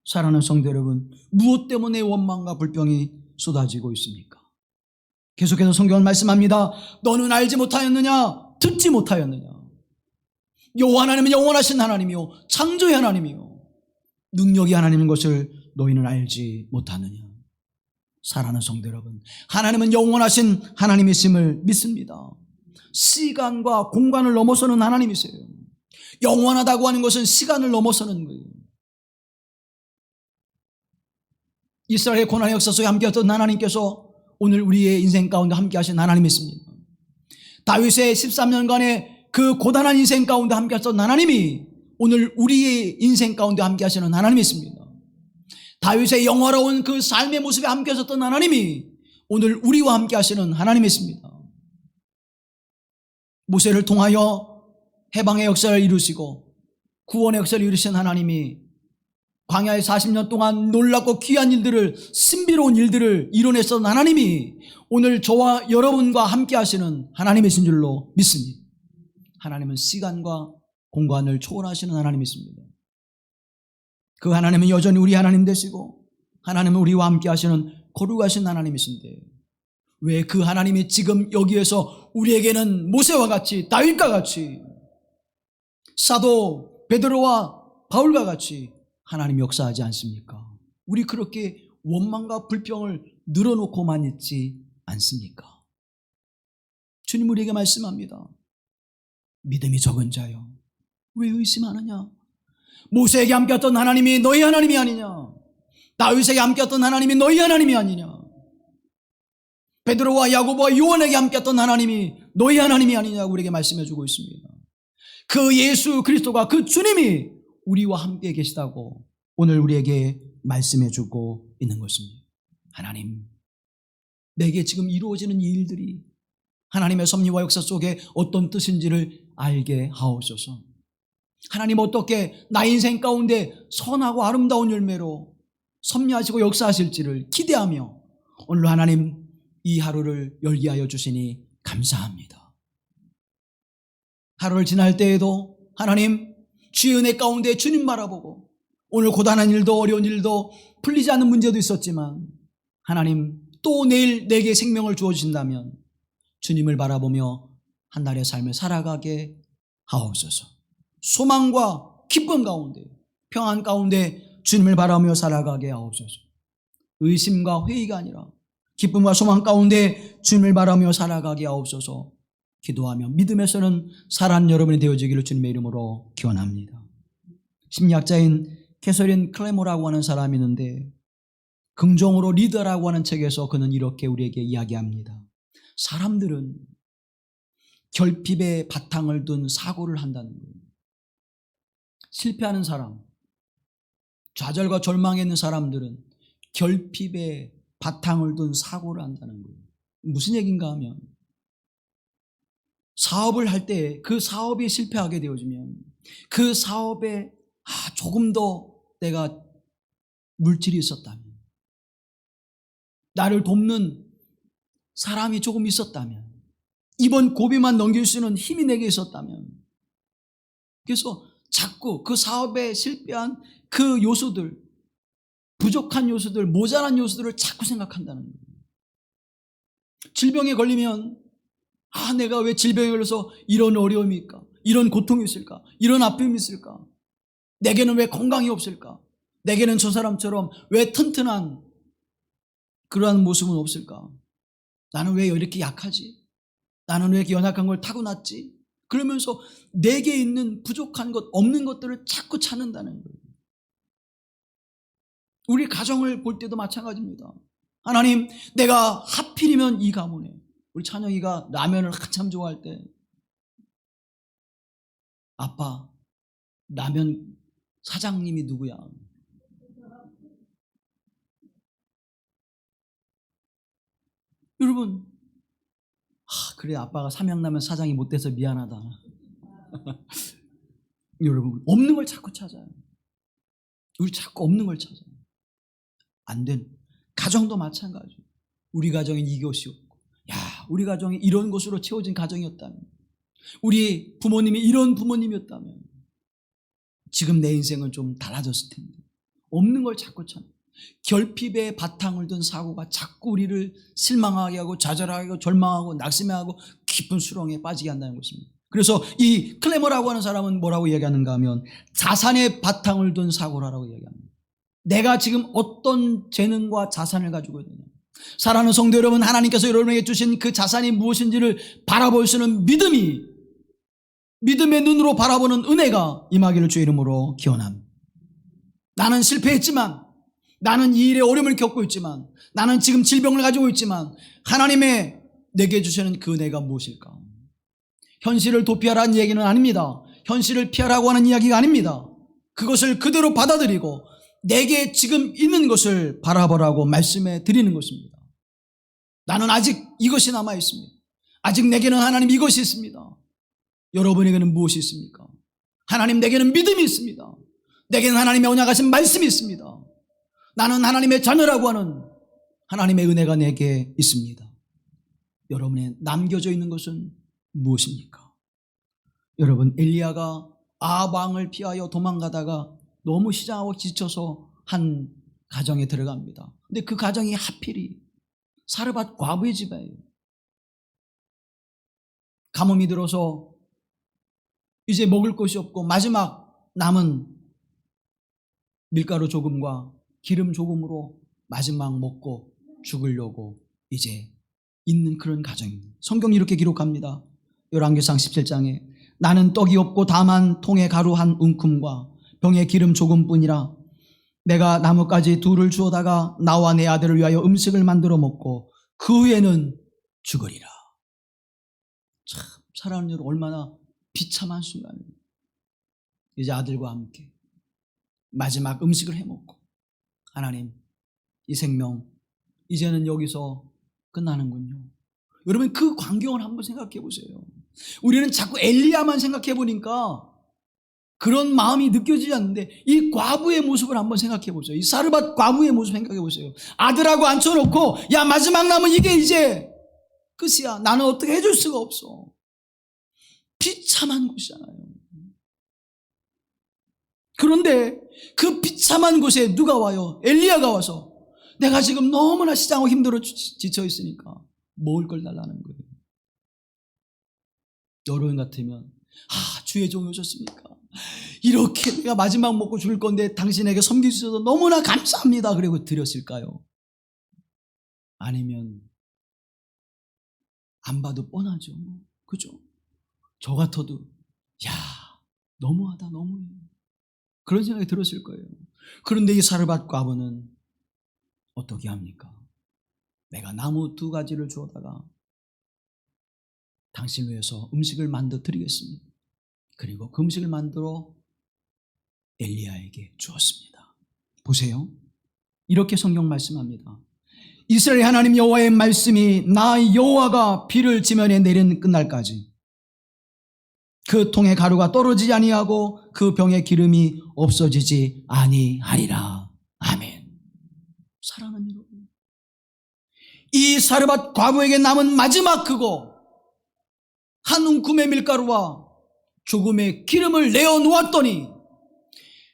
사랑하는 성도 여러분, 무엇 때문에 원망과 불평이 쏟아지고 있습니까? 계속해서 성경은 말씀합니다. 너는 알지 못하였느냐? 듣지 못하였느냐? 여호와 하나님은 영원하신 하나님이요 창조의 하나님이요 능력이 하나님인 것을 너희는 알지 못하느냐? 사랑하는 성도 여러분, 하나님은 영원하신 하나님이심을 믿습니다. 시간과 공간을 넘어서는 하나님이세요. 영원하다고 하는 것은 시간을 넘어서는 거예요. 이스라엘의 고난의 역사 속에 함께했던 하나님께서 오늘 우리의 인생 가운데 함께하신 하나님이십니다. 다윗의 13년간의 그 고단한 인생 가운데 함께했던 하나님이 오늘 우리의 인생 가운데 함께하시는 하나님이십니다. 다윗의 영화로운 그 삶의 모습에 함께하셨던 하나님이 오늘 우리와 함께하시는 하나님이십니다. 모세를 통하여 해방의 역사를 이루시고 구원의 역사를 이루신 하나님이 광야의 40년 동안 놀랍고 귀한 일들을, 신비로운 일들을 이뤄냈던 하나님이 오늘 저와 여러분과 함께 하시는 하나님이신 줄로 믿습니다. 하나님은 시간과 공간을 초월하시는 하나님이십니다. 그 하나님은 여전히 우리 하나님 되시고 하나님은 우리와 함께 하시는 거룩하신 하나님이신데 왜 그 하나님이 지금 여기에서 우리에게는 모세와 같이, 다윗과 같이, 사도 베드로와 바울과 같이 하나님 역사하지 않습니까? 우리 그렇게 원망과 불평을 늘어놓고만 있지 않습니까? 주님 우리에게 말씀합니다. 믿음이 적은 자여, 왜 의심하느냐? 모세에게 함께했던 하나님이 너희 하나님이 아니냐? 다윗에게 함께했던 하나님이 너희 하나님이 아니냐? 베드로와 야고보와 요한에게 함께했던 하나님이 너희 하나님이 아니냐고 우리에게 말씀해 주고 있습니다. 그 예수 그리스도가, 그 주님이 우리와 함께 계시다고 오늘 우리에게 말씀해 주고 있는 것입니다. 하나님, 내게 지금 이루어지는 이 일들이 하나님의 섭리와 역사 속에 어떤 뜻인지를 알게 하옵소서. 하나님, 어떻게 나 인생 가운데 선하고 아름다운 열매로 섭리하시고 역사하실지를 기대하며 오늘 하나님 이 하루를 열게 하여 주시니 감사합니다. 하루를 지날 때에도 하나님, 주의 은혜 가운데 주님 바라보고 오늘 고단한 일도 어려운 일도 풀리지 않는 문제도 있었지만 하나님, 또 내일 내게 생명을 주어주신다면 주님을 바라보며 한 날의 삶을 살아가게 하옵소서. 소망과 기쁨 가운데, 평안 가운데 주님을 바라보며 살아가게 하옵소서. 의심과 회의가 아니라 기쁨과 소망 가운데 주님을 바라보며 살아가게 하옵소서. 기도하며 믿음에서는 살아가는 여러분이 되어지기를 주님의 이름으로 기원합니다. 심리학자인 캐서린 클레모라고 하는 사람이 있는데 긍정으로 리더라고 하는 책에서 그는 이렇게 우리에게 이야기합니다. 사람들은 결핍의 바탕을 둔 사고를 한다는 거예요. 실패하는 사람, 좌절과 절망에 있는 사람들은 결핍의 바탕을 둔 사고를 한다는 거예요. 무슨 얘기인가 하면 사업을 할 때 그 사업이 실패하게 되어지면 그 사업에 조금 더 내가 물질이 있었다면, 나를 돕는 사람이 조금 있었다면, 이번 고비만 넘길 수 있는 힘이 내게 있었다면, 그래서 자꾸 그 사업에 실패한 그 요소들, 부족한 요소들, 모자란 요소들을 자꾸 생각한다는 거예요. 질병에 걸리면 내가 왜 질병에 걸려서 이런 어려움이 있을까? 이런 고통이 있을까? 이런 아픔이 있을까? 내게는 왜 건강이 없을까? 내게는 저 사람처럼 왜 튼튼한 그러한 모습은 없을까? 나는 왜 이렇게 약하지? 나는 왜 이렇게 연약한 걸 타고났지? 그러면서 내게 있는 부족한 것, 없는 것들을 자꾸 찾는다는 거예요. 우리 가정을 볼 때도 마찬가지입니다. 하나님, 내가 하필이면 이 가문에, 우리 찬영이가 라면을 한참 좋아할 때, 아빠, 라면 사장님이 누구야? 여러분, 그래, 아빠가 삼양라면 사장이 못 돼서 미안하다. 여러분, 없는 걸 자꾸 찾아요. 우리 자꾸 없는 걸 찾아요. 안 된. 가정도 마찬가지예요. 우리 가정엔 이것이 없고, 우리 가정이 이런 것으로 채워진 가정이었다면, 우리 부모님이 이런 부모님이었다면 지금 내 인생은 좀 달라졌을 텐데, 없는 걸 자꾸 찾는, 결핍의 바탕을 둔 사고가 자꾸 우리를 실망하게 하고 좌절하게 하고 절망하고 낙심하고 깊은 수렁에 빠지게 한다는 것입니다. 그래서 이 클레머라고 하는 사람은 뭐라고 이야기하는가 하면 자산의 바탕을 둔 사고라고 이야기합니다. 내가 지금 어떤 재능과 자산을 가지고 있느냐, 사랑하는 성도 여러분, 하나님께서 여러분에게 주신 그 자산이 무엇인지를 바라볼 수 있는 믿음의 눈으로 바라보는 은혜가 임하기를 주의 이름으로 기원합니다. 나는 실패했지만, 나는 이 일에 어려움을 겪고 있지만, 나는 지금 질병을 가지고 있지만 하나님의 내게 주시는 그 은혜가 무엇일까? 현실을 도피하라는 얘기는 아닙니다. 현실을 피하라고 하는 이야기가 아닙니다. 그것을 그대로 받아들이고 내게 지금 있는 것을 바라보라고 말씀해 드리는 것입니다. 나는 아직 이것이 남아 있습니다. 아직 내게는 하나님 이것이 있습니다. 여러분에게는 무엇이 있습니까? 하나님, 내게는 믿음이 있습니다. 내게는 하나님의 언약하신 말씀이 있습니다. 나는 하나님의 자녀라고 하는 하나님의 은혜가 내게 있습니다. 여러분의 남겨져 있는 것은 무엇입니까? 여러분, 엘리야가 아합 왕을 피하여 도망가다가 너무 시장하고 지쳐서 한 가정에 들어갑니다. 근데 그 가정이 하필이 사르밧 과부의 집이에요. 가뭄이 들어서 이제 먹을 것이 없고 마지막 남은 밀가루 조금과 기름 조금으로 마지막 먹고 죽으려고 이제 있는 그런 가정입니다. 성경이 이렇게 기록합니다. 열왕기상 17장에 나는 떡이 없고 다만 통에 가루 한 움큼과 병에 기름 조금뿐이라 내가 나뭇가지 둘을 주어다가 나와 내 아들을 위하여 음식을 만들어 먹고 그 후에는 죽으리라. 참 사랑하는 여러분, 얼마나 비참한 순간입니다. 이제 아들과 함께 마지막 음식을 해먹고, 하나님, 이 생명 이제는 여기서 끝나는군요. 여러분, 그 광경을 한번 생각해 보세요. 우리는 자꾸 엘리야만 생각해 보니까 그런 마음이 느껴지지 않는데, 이 과부의 모습을 한번 생각해 보세요. 이 사르밧 과부의 모습 생각해 보세요. 아들하고 앉혀놓고, 야, 마지막 남은 이게 이제 끝이야. 나는 어떻게 해줄 수가 없어. 비참한 곳이잖아요. 그런데 그 비참한 곳에 누가 와요? 엘리야가 와서, 내가 지금 너무나 시장하고 힘들어 지쳐 있으니까 먹을 걸 달라는 거예요. 여러분 같으면, 주의 종이 오셨습니까? 이렇게 내가 마지막 먹고 죽을 건데 당신에게 섬겨주셔서 너무나 감사합니다. 그리고 드렸을까요? 아니면 안 봐도 뻔하죠. 그죠? 저 같아도 야, 너무하다, 너무해, 그런 생각이 들었을 거예요. 그런데 이 사르밧 과부는 어떻게 합니까? 내가 나무 2가지를 주어다가 당신을 위해서 음식을 만들어 드리겠습니다. 그리고 그 음식을 만들어 엘리야에게 주었습니다. 보세요. 이렇게 성경 말씀합니다. 이스라엘 하나님 여호와의 말씀이 나 여호와가 비를 지면에 내린 끝날까지 그 통에 가루가 떨어지지 아니하고 그 병에 기름이 없어지지 아니하리라. 아멘. 사랑하는 여러분, 이 사르밧 과부에게 남은 마지막 그거, 한 움큼의 밀가루와 조금의 기름을 내어 놓았더니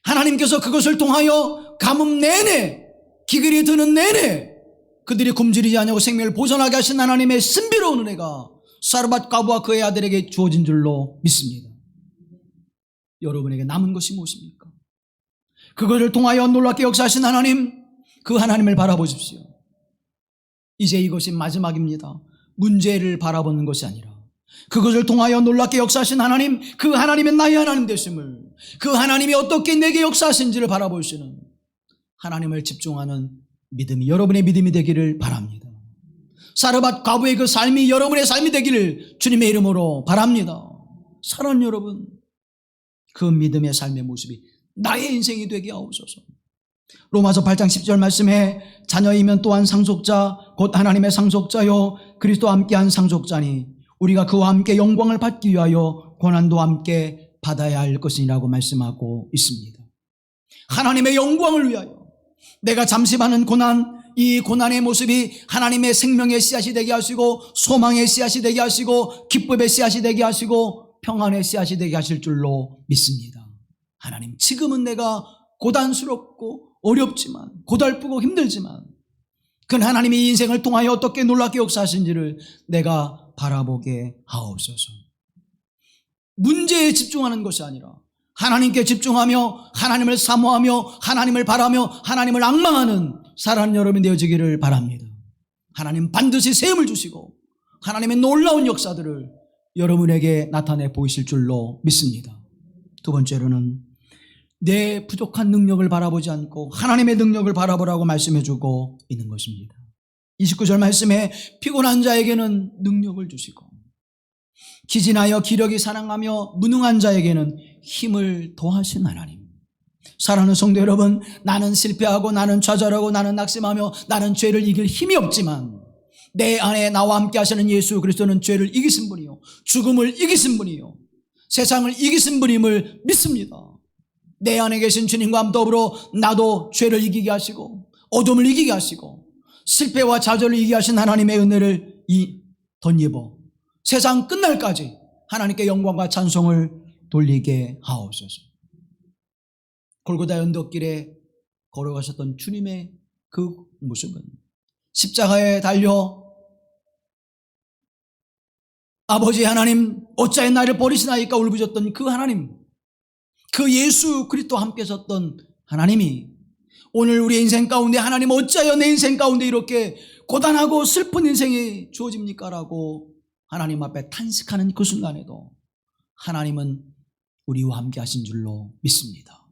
하나님께서 그것을 통하여 가뭄 내내, 기근이 드는 내내 그들이 굶주리지 않고 생명을 보존하게 하신 하나님의 신비로운 은혜가 사르밧 과부와 그의 아들에게 주어진 줄로 믿습니다. 여러분에게 남은 것이 무엇입니까? 그것을 통하여 놀랍게 역사하신 하나님, 그 하나님을 바라보십시오. 이제 이것이 마지막입니다. 문제를 바라보는 것이 아니라 그것을 통하여 놀랍게 역사하신 하나님, 그 하나님의 나의 하나님 되심을, 그 하나님이 어떻게 내게 역사하신지를 바라보시는 하나님을 집중하는 믿음이 여러분의 믿음이 되기를 바랍니다. 사르밧 과부의 그 삶이 여러분의 삶이 되기를 주님의 이름으로 바랍니다. 사랑하는 여러분, 그 믿음의 삶의 모습이 나의 인생이 되게 하옵소서. 로마서 8장 10절 말씀에 자녀이면 또한 상속자 곧 하나님의 상속자요 그리스도와 함께한 상속자니 우리가 그와 함께 영광을 받기 위하여 고난도 함께 받아야 할 것이라고 말씀하고 있습니다. 하나님의 영광을 위하여 내가 잠시 받는 고난, 이 고난의 모습이 하나님의 생명의 씨앗이 되게 하시고 소망의 씨앗이 되게 하시고 기쁨의 씨앗이 되게 하시고 평안의 씨앗이 되게 하실 줄로 믿습니다. 하나님, 지금은 내가 고단스럽고 어렵지만, 고달프고 힘들지만 그 하나님이 인생을 통하여 어떻게 놀랍게 역사하신지를 내가 바라보게 하옵소서. 문제에 집중하는 것이 아니라 하나님께 집중하며 하나님을 사모하며 하나님을 바라며 하나님을 앙망하는 사랑하는 여러분이 되어지기를 바랍니다. 하나님 반드시 세움을 주시고 하나님의 놀라운 역사들을 여러분에게 나타내 보이실 줄로 믿습니다. 두 번째로는 내 부족한 능력을 바라보지 않고 하나님의 능력을 바라보라고 말씀해주고 있는 것입니다. 29절 말씀에 피곤한 자에게는 능력을 주시고 기진하여 기력이 사랑하며 무능한 자에게는 힘을 더하신 하나님. 사랑하는 성도 여러분, 나는 실패하고 나는 좌절하고 나는 낙심하며 나는 죄를 이길 힘이 없지만 내 안에 나와 함께 하시는 예수 그리스도는 죄를 이기신 분이요 죽음을 이기신 분이요 세상을 이기신 분임을 믿습니다. 내 안에 계신 주님과 더불어 나도 죄를 이기게 하시고 어둠을 이기게 하시고 실패와 좌절을 이기게 하신 하나님의 은혜를 덧입어 세상 끝날까지 하나님께 영광과 찬송을 돌리게 하옵소서. 골고다 언덕길에 걸어가셨던 주님의 그 모습은 십자가에 달려 아버지 하나님 어찌하여 나를 버리시나이까 울부짖었던 그 하나님, 그 예수 그리스도와 함께 섰던 하나님이 오늘 우리의 인생 가운데 하나님 어찌하여 내 인생 가운데 이렇게 고단하고 슬픈 인생이 주어집니까? 라고 하나님 앞에 탄식하는 그 순간에도 하나님은 우리와 함께 하신 줄로 믿습니다.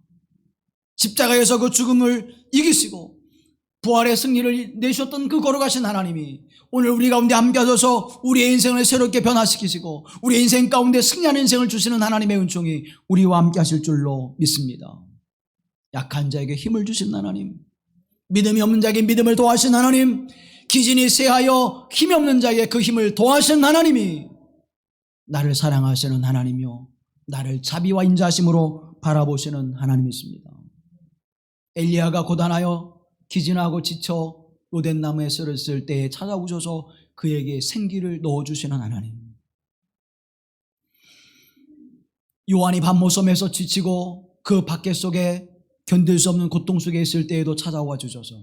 십자가에서 그 죽음을 이기시고 부활의 승리를 내셨던 그 걸어가신 하나님이 오늘 우리 가운데 함께 하셔서 우리의 인생을 새롭게 변화시키시고 우리의 인생 가운데 승리하는 인생을 주시는 하나님의 은총이 우리와 함께 하실 줄로 믿습니다. 약한 자에게 힘을 주신 하나님, 믿음이 없는 자에게 믿음을 도와신 하나님, 기진이 쇠하여 힘이 없는 자에게 그 힘을 도와신 하나님이 나를 사랑하시는 하나님이요 나를 자비와 인자심으로 바라보시는 하나님이십니다. 엘리야가 고단하여 기진하고 지쳐 로덴나무에 쓰러졌을 때에 찾아오셔서 그에게 생기를 넣어주시는 하나님, 요한이 밤모섬에서 지치고 그 밖에 속에 견딜 수 없는 고통 속에 있을 때에도 찾아와 주셔서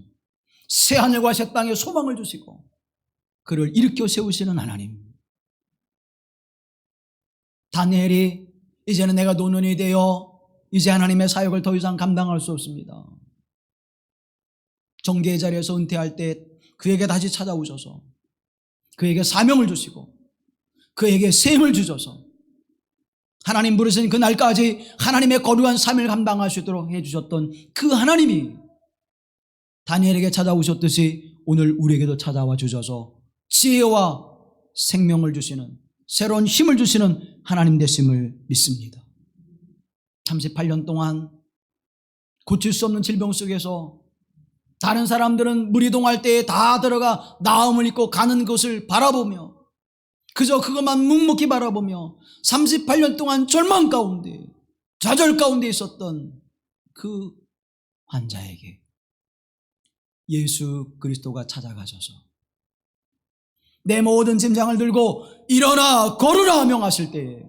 새하늘과 새 땅에 소망을 주시고 그를 일으켜 세우시는 하나님, 다니엘이 이제는 내가 노년이 되어 이제 하나님의 사역을 더 이상 감당할 수 없습니다. 정계의 자리에서 은퇴할 때 그에게 다시 찾아오셔서 그에게 사명을 주시고 그에게 셈을 주셔서 하나님 부르신 그날까지 하나님의 거룩한 삶을 감당할 수 있도록 해주셨던 그 하나님이 다니엘에게 찾아오셨듯이 오늘 우리에게도 찾아와 주셔서 지혜와 생명을 주시는, 새로운 힘을 주시는 하나님 되심을 믿습니다. 38년 동안 고칠 수 없는 질병 속에서 다른 사람들은 무리동할 때에 다 들어가 나음을 입고 가는 것을 바라보며 그저 그것만 묵묵히 바라보며 38년 동안 절망 가운데 좌절 가운데 있었던 그 환자에게 예수 그리스도가 찾아가셔서 내 모든 짐장을 들고 일어나 걸으라 명하실 때에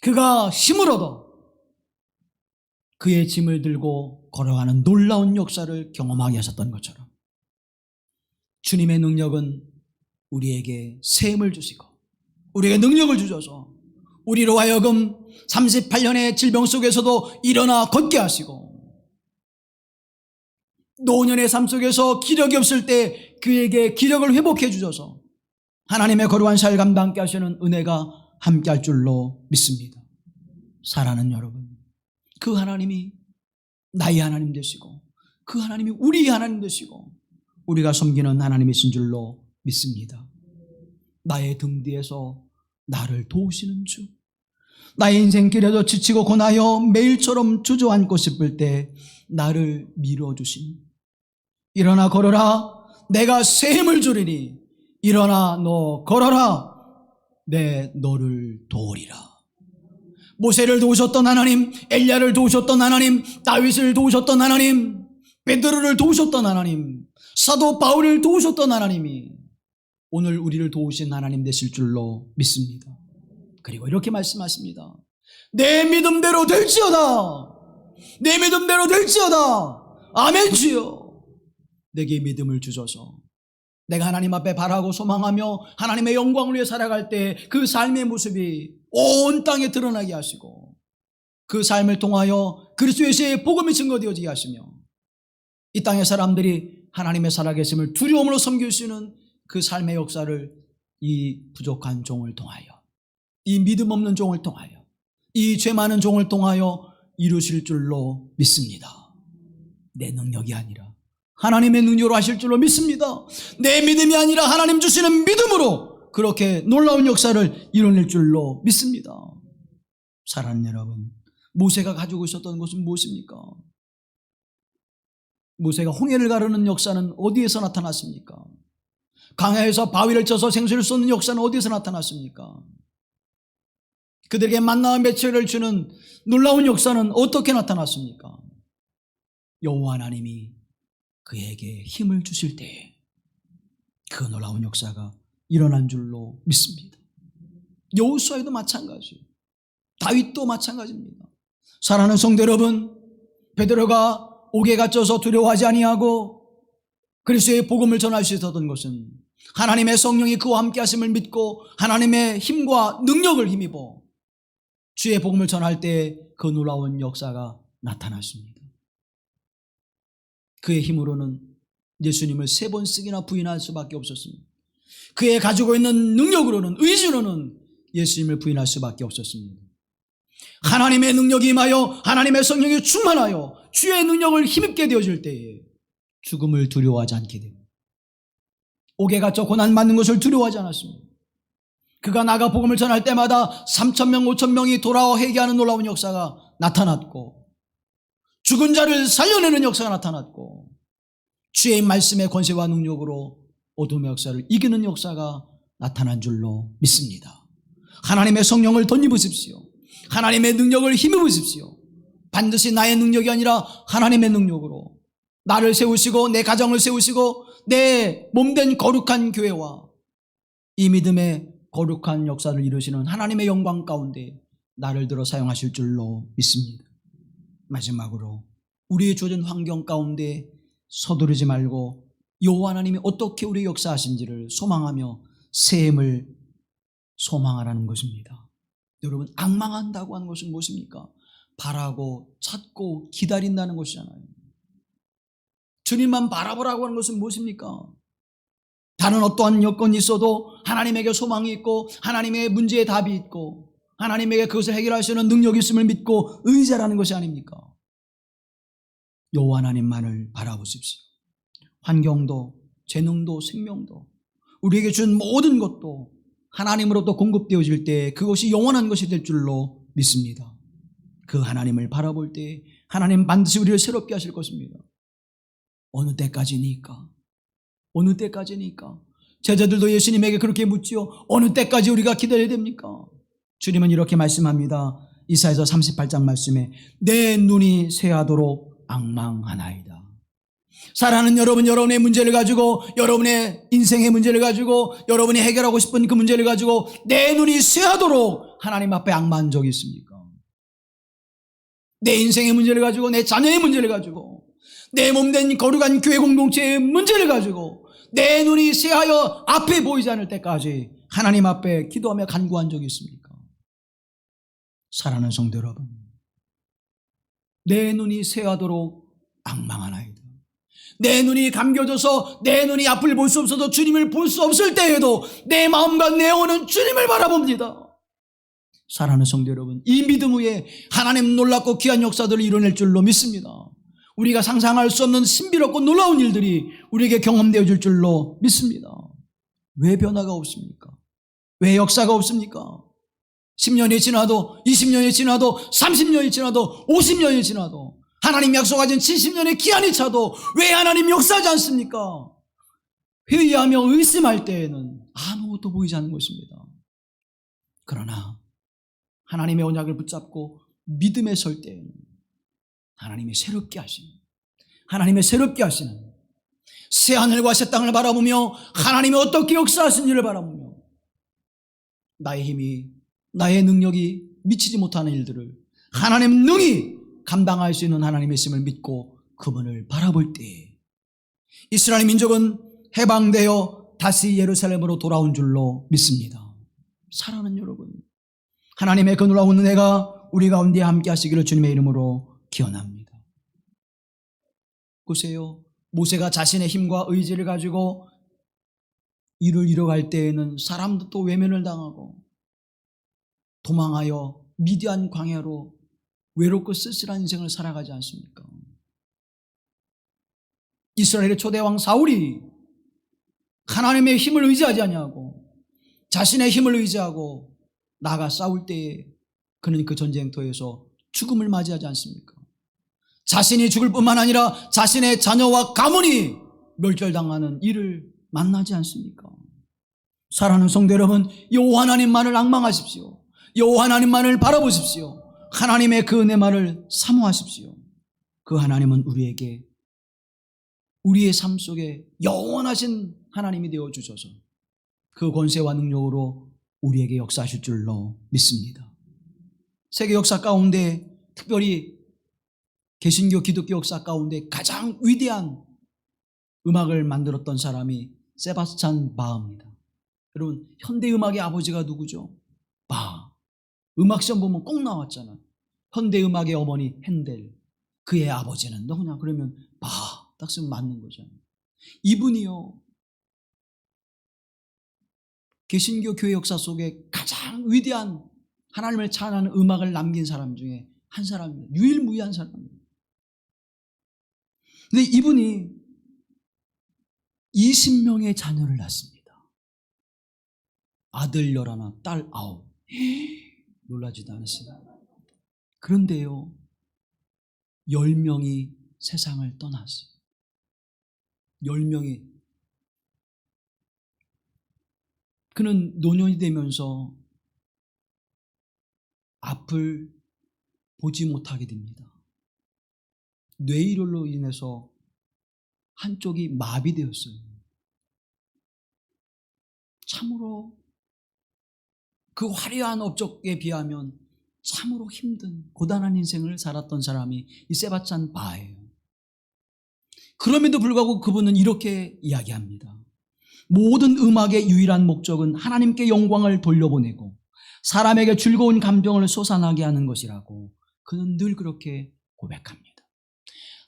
그가 힘을 얻어 그의 짐을 들고 걸어가는 놀라운 역사를 경험하게 하셨던 것처럼 주님의 능력은 우리에게 셈을 주시고 우리에게 능력을 주셔서 우리로 하여금 38년의 질병 속에서도 일어나 걷게 하시고 노년의 삶 속에서 기력이 없을 때 그에게 기력을 회복해 주셔서 하나님의 거룩한 삶을 감당하게 하시는 은혜가 함께 할 줄로 믿습니다. 사랑하는 여러분, 그 하나님이 나의 하나님 되시고 그 하나님이 우리의 하나님 되시고 우리가 섬기는 하나님이신 줄로 믿습니다. 나의 등 뒤에서 나를 도우시는 주, 나의 인생길에도 지치고 고나여 매일처럼 주저앉고 싶을 때 나를 밀어주신, 일어나 걸어라 내가 새 힘을 주리니 일어나 너 걸어라 내 너를 도우리라. 모세를 도우셨던 하나님, 엘리야를 도우셨던 하나님, 다윗을 도우셨던 하나님, 베드로를 도우셨던 하나님, 사도 바울을 도우셨던 하나님이 오늘 우리를 도우신 하나님 되실 줄로 믿습니다. 그리고 이렇게 말씀하십니다. 내 믿음대로 될지어다. 내 믿음대로 될지어다. 아멘 주여. 내게 믿음을 주셔서 내가 하나님 앞에 바라고 소망하며 하나님의 영광을 위해 살아갈 때 그 삶의 모습이 온 땅에 드러나게 하시고 그 삶을 통하여 그리스도 예수의 복음이 증거되어지게 하시며 이 땅의 사람들이 하나님의 살아계심을 두려움으로 섬길 수 있는 그 삶의 역사를 이 부족한 종을 통하여, 이 믿음 없는 종을 통하여, 이 죄 많은 종을 통하여 이루실 줄로 믿습니다. 내 능력이 아니라 하나님의 능력으로 하실 줄로 믿습니다. 내 믿음이 아니라 하나님 주시는 믿음으로 그렇게 놀라운 역사를 이뤄낼 줄로 믿습니다. 사랑하는 여러분, 모세가 가지고 있었던 것은 무엇입니까? 모세가 홍해를 가르는 역사는 어디에서 나타났습니까? 강야에서 바위를 쳐서 생수를 쏟는 역사는 어디에서 나타났습니까? 그들에게 만나와 매체를 주는 놀라운 역사는 어떻게 나타났습니까? 여호와 하나님이 그에게 힘을 주실 때에 그 놀라운 역사가 일어난 줄로 믿습니다. 여호수아에도 마찬가지예요. 다윗도 마찬가지입니다. 사랑하는 성도 여러분, 베드로가 옥에 갇혀서 두려워하지 아니하고 그리스도의 복음을 전할 수 있었던 것은 하나님의 성령이 그와 함께 하심을 믿고 하나님의 힘과 능력을 힘입어 주의 복음을 전할 때 그 놀라운 역사가 나타났습니다. 그의 힘으로는 예수님을 3번씩이나 부인할 수밖에 없었습니다. 그의 가지고 있는 능력으로는, 의지로는 예수님을 부인할 수밖에 없었습니다. 하나님의 능력이 임하여 하나님의 성령이 충만하여 주의 능력을 힘입게 되어질 때에 죽음을 두려워하지 않게 됩니다. 옥에 갇혀 고난 받는 것을 두려워하지 않았습니다. 그가 나가 복음을 전할 때마다 3,000명, 5,000명이 돌아와 회개하는 놀라운 역사가 나타났고, 죽은 자를 살려내는 역사가 나타났고, 주의 말씀의 권세와 능력으로 어둠의 역사를 이기는 역사가 나타난 줄로 믿습니다. 하나님의 성령을 덧입으십시오. 하나님의 능력을 힘입으십시오. 반드시 나의 능력이 아니라 하나님의 능력으로 나를 세우시고 내 가정을 세우시고 내 몸된 거룩한 교회와 이 믿음의 거룩한 역사를 이루시는 하나님의 영광 가운데 나를 들어 사용하실 줄로 믿습니다. 마지막으로 우리의 주어진 환경 가운데 서두르지 말고 여호와 하나님이 어떻게 우리 역사하신지를 소망하며 샘을 소망하라는 것입니다. 여러분, 앙망한다고 하는 것은 무엇입니까? 바라고 찾고 기다린다는 것이잖아요. 주님만 바라보라고 하는 것은 무엇입니까? 다른 어떠한 여건이 있어도 하나님에게 소망이 있고 하나님의 문제에 답이 있고 하나님에게 그것을 해결할 수 있는 능력이 있음을 믿고 의지하라는 것이 아닙니까? 여호와 하나님만을 바라보십시오. 환경도 재능도 생명도 우리에게 준 모든 것도 하나님으로부터 공급되어질 때 그것이 영원한 것이 될 줄로 믿습니다. 그 하나님을 바라볼 때 하나님 반드시 우리를 새롭게 하실 것입니다. 어느 때까지니까? 어느 때까지니까? 제자들도 예수님에게 그렇게 묻지요. 어느 때까지 우리가 기다려야 됩니까? 주님은 이렇게 말씀합니다. 이사야서 38장 말씀에 내 눈이 새하도록 앙망하나이다. 사랑하는 여러분, 여러분의 문제를 가지고 여러분의 인생의 문제를 가지고 여러분이 해결하고 싶은 그 문제를 가지고 내 눈이 새하도록 하나님 앞에 앙망한 적이 있습니까? 내 인생의 문제를 가지고 내 자녀의 문제를 가지고 내 몸된 거룩한 교회 공동체의 문제를 가지고 내 눈이 새하여 앞에 보이지 않을 때까지 하나님 앞에 기도하며 간구한 적이 있습니까? 사랑하는 성도 여러분, 내 눈이 새하도록 앙망하나이다. 내 눈이 감겨져서 내 눈이 앞을 볼 수 없어도 주님을 볼 수 없을 때에도 내 마음과 내 영혼은 주님을 바라봅니다. 사랑하는 성도 여러분, 이 믿음 위에 하나님 놀랍고 귀한 역사들을 이뤄낼 줄로 믿습니다. 우리가 상상할 수 없는 신비롭고 놀라운 일들이 우리에게 경험되어질 줄로 믿습니다. 왜 변화가 없습니까? 왜 역사가 없습니까? 10년이 지나도 20년이 지나도 30년이 지나도 50년이 지나도 하나님 약속하신 70년의 기한이 차도 왜 하나님 역사하지 않습니까? 회의하며 의심할 때에는 아무것도 보이지 않는 것입니다. 그러나 하나님의 언약을 붙잡고 믿음에 설 때에는 하나님이 새롭게 하시는, 하나님의 새롭게 하시는 새 하늘과 새 땅을 바라보며 하나님이 어떻게 역사하시는지를 바라보며 나의 힘이, 나의 능력이 미치지 못하는 일들을 하나님 능히 감당할 수 있는 하나님의 있음을 믿고 그분을 바라볼 때 이스라엘 민족은 해방되어 다시 예루살렘으로 돌아온 줄로 믿습니다. 사랑하는 여러분, 하나님의 그 놀라운 은혜가 우리 가운데 함께 하시기를 주님의 이름으로 기원합니다. 보세요. 모세가 자신의 힘과 의지를 가지고 일을 이뤄갈 때에는 사람도 또 외면을 당하고 도망하여 미디안 광야로 외롭고 쓸쓸한 인생을 살아가지 않습니까? 이스라엘의 초대왕 사울이 하나님의 힘을 의지하지 아니하고 자신의 힘을 의지하고 나가 싸울 때에 그는 그 전쟁터에서 죽음을 맞이하지 않습니까? 자신이 죽을 뿐만 아니라 자신의 자녀와 가문이 멸절당하는 일을 만나지 않습니까? 사랑하는 성도 여러분, 여호와 하나님만을 앙망하십시오. 여호와 하나님만을 바라보십시오. 하나님의 그 은혜만을 사모하십시오. 그 하나님은 우리에게 우리의 삶 속에 영원하신 하나님이 되어주셔서 그 권세와 능력으로 우리에게 역사하실 줄로 믿습니다. 세계 역사 가운데 특별히 개신교 기독교 역사 가운데 가장 위대한 음악을 만들었던 사람이 세바스찬 바흐입니다. 여러분, 현대음악의 아버지가 누구죠? 바흐. 음악시험 보면 꼭 나왔잖아요. 현대음악의 어머니 핸델, 그의 아버지는 누구냐? 그러면 바흐. 딱 쓰면 맞는 거잖아요. 이분이요, 개신교 교회 역사 속에 가장 위대한 하나님을 찬양하는 음악을 남긴 사람 중에 한 사람입니다. 유일무이한 사람입니다. 근데 이분이 20명의 자녀를 낳습니다. 아들 11, 딸 9. 놀라지도 않으시나요? 그런데요, 10명이 세상을 떠났어요. 10명이. 그는 노년이 되면서 앞을 보지 못하게 됩니다. 뇌혈로 인해서 한쪽이 마비되었어요. 참으로 그 화려한 업적에 비하면 참으로 힘든 고단한 인생을 살았던 사람이 이 세바스찬 바예요. 그럼에도 불구하고 그분은 이렇게 이야기합니다. 모든 음악의 유일한 목적은 하나님께 영광을 돌려보내고 사람에게 즐거운 감정을 솟아나게 하는 것이라고 그는 늘 그렇게 고백합니다.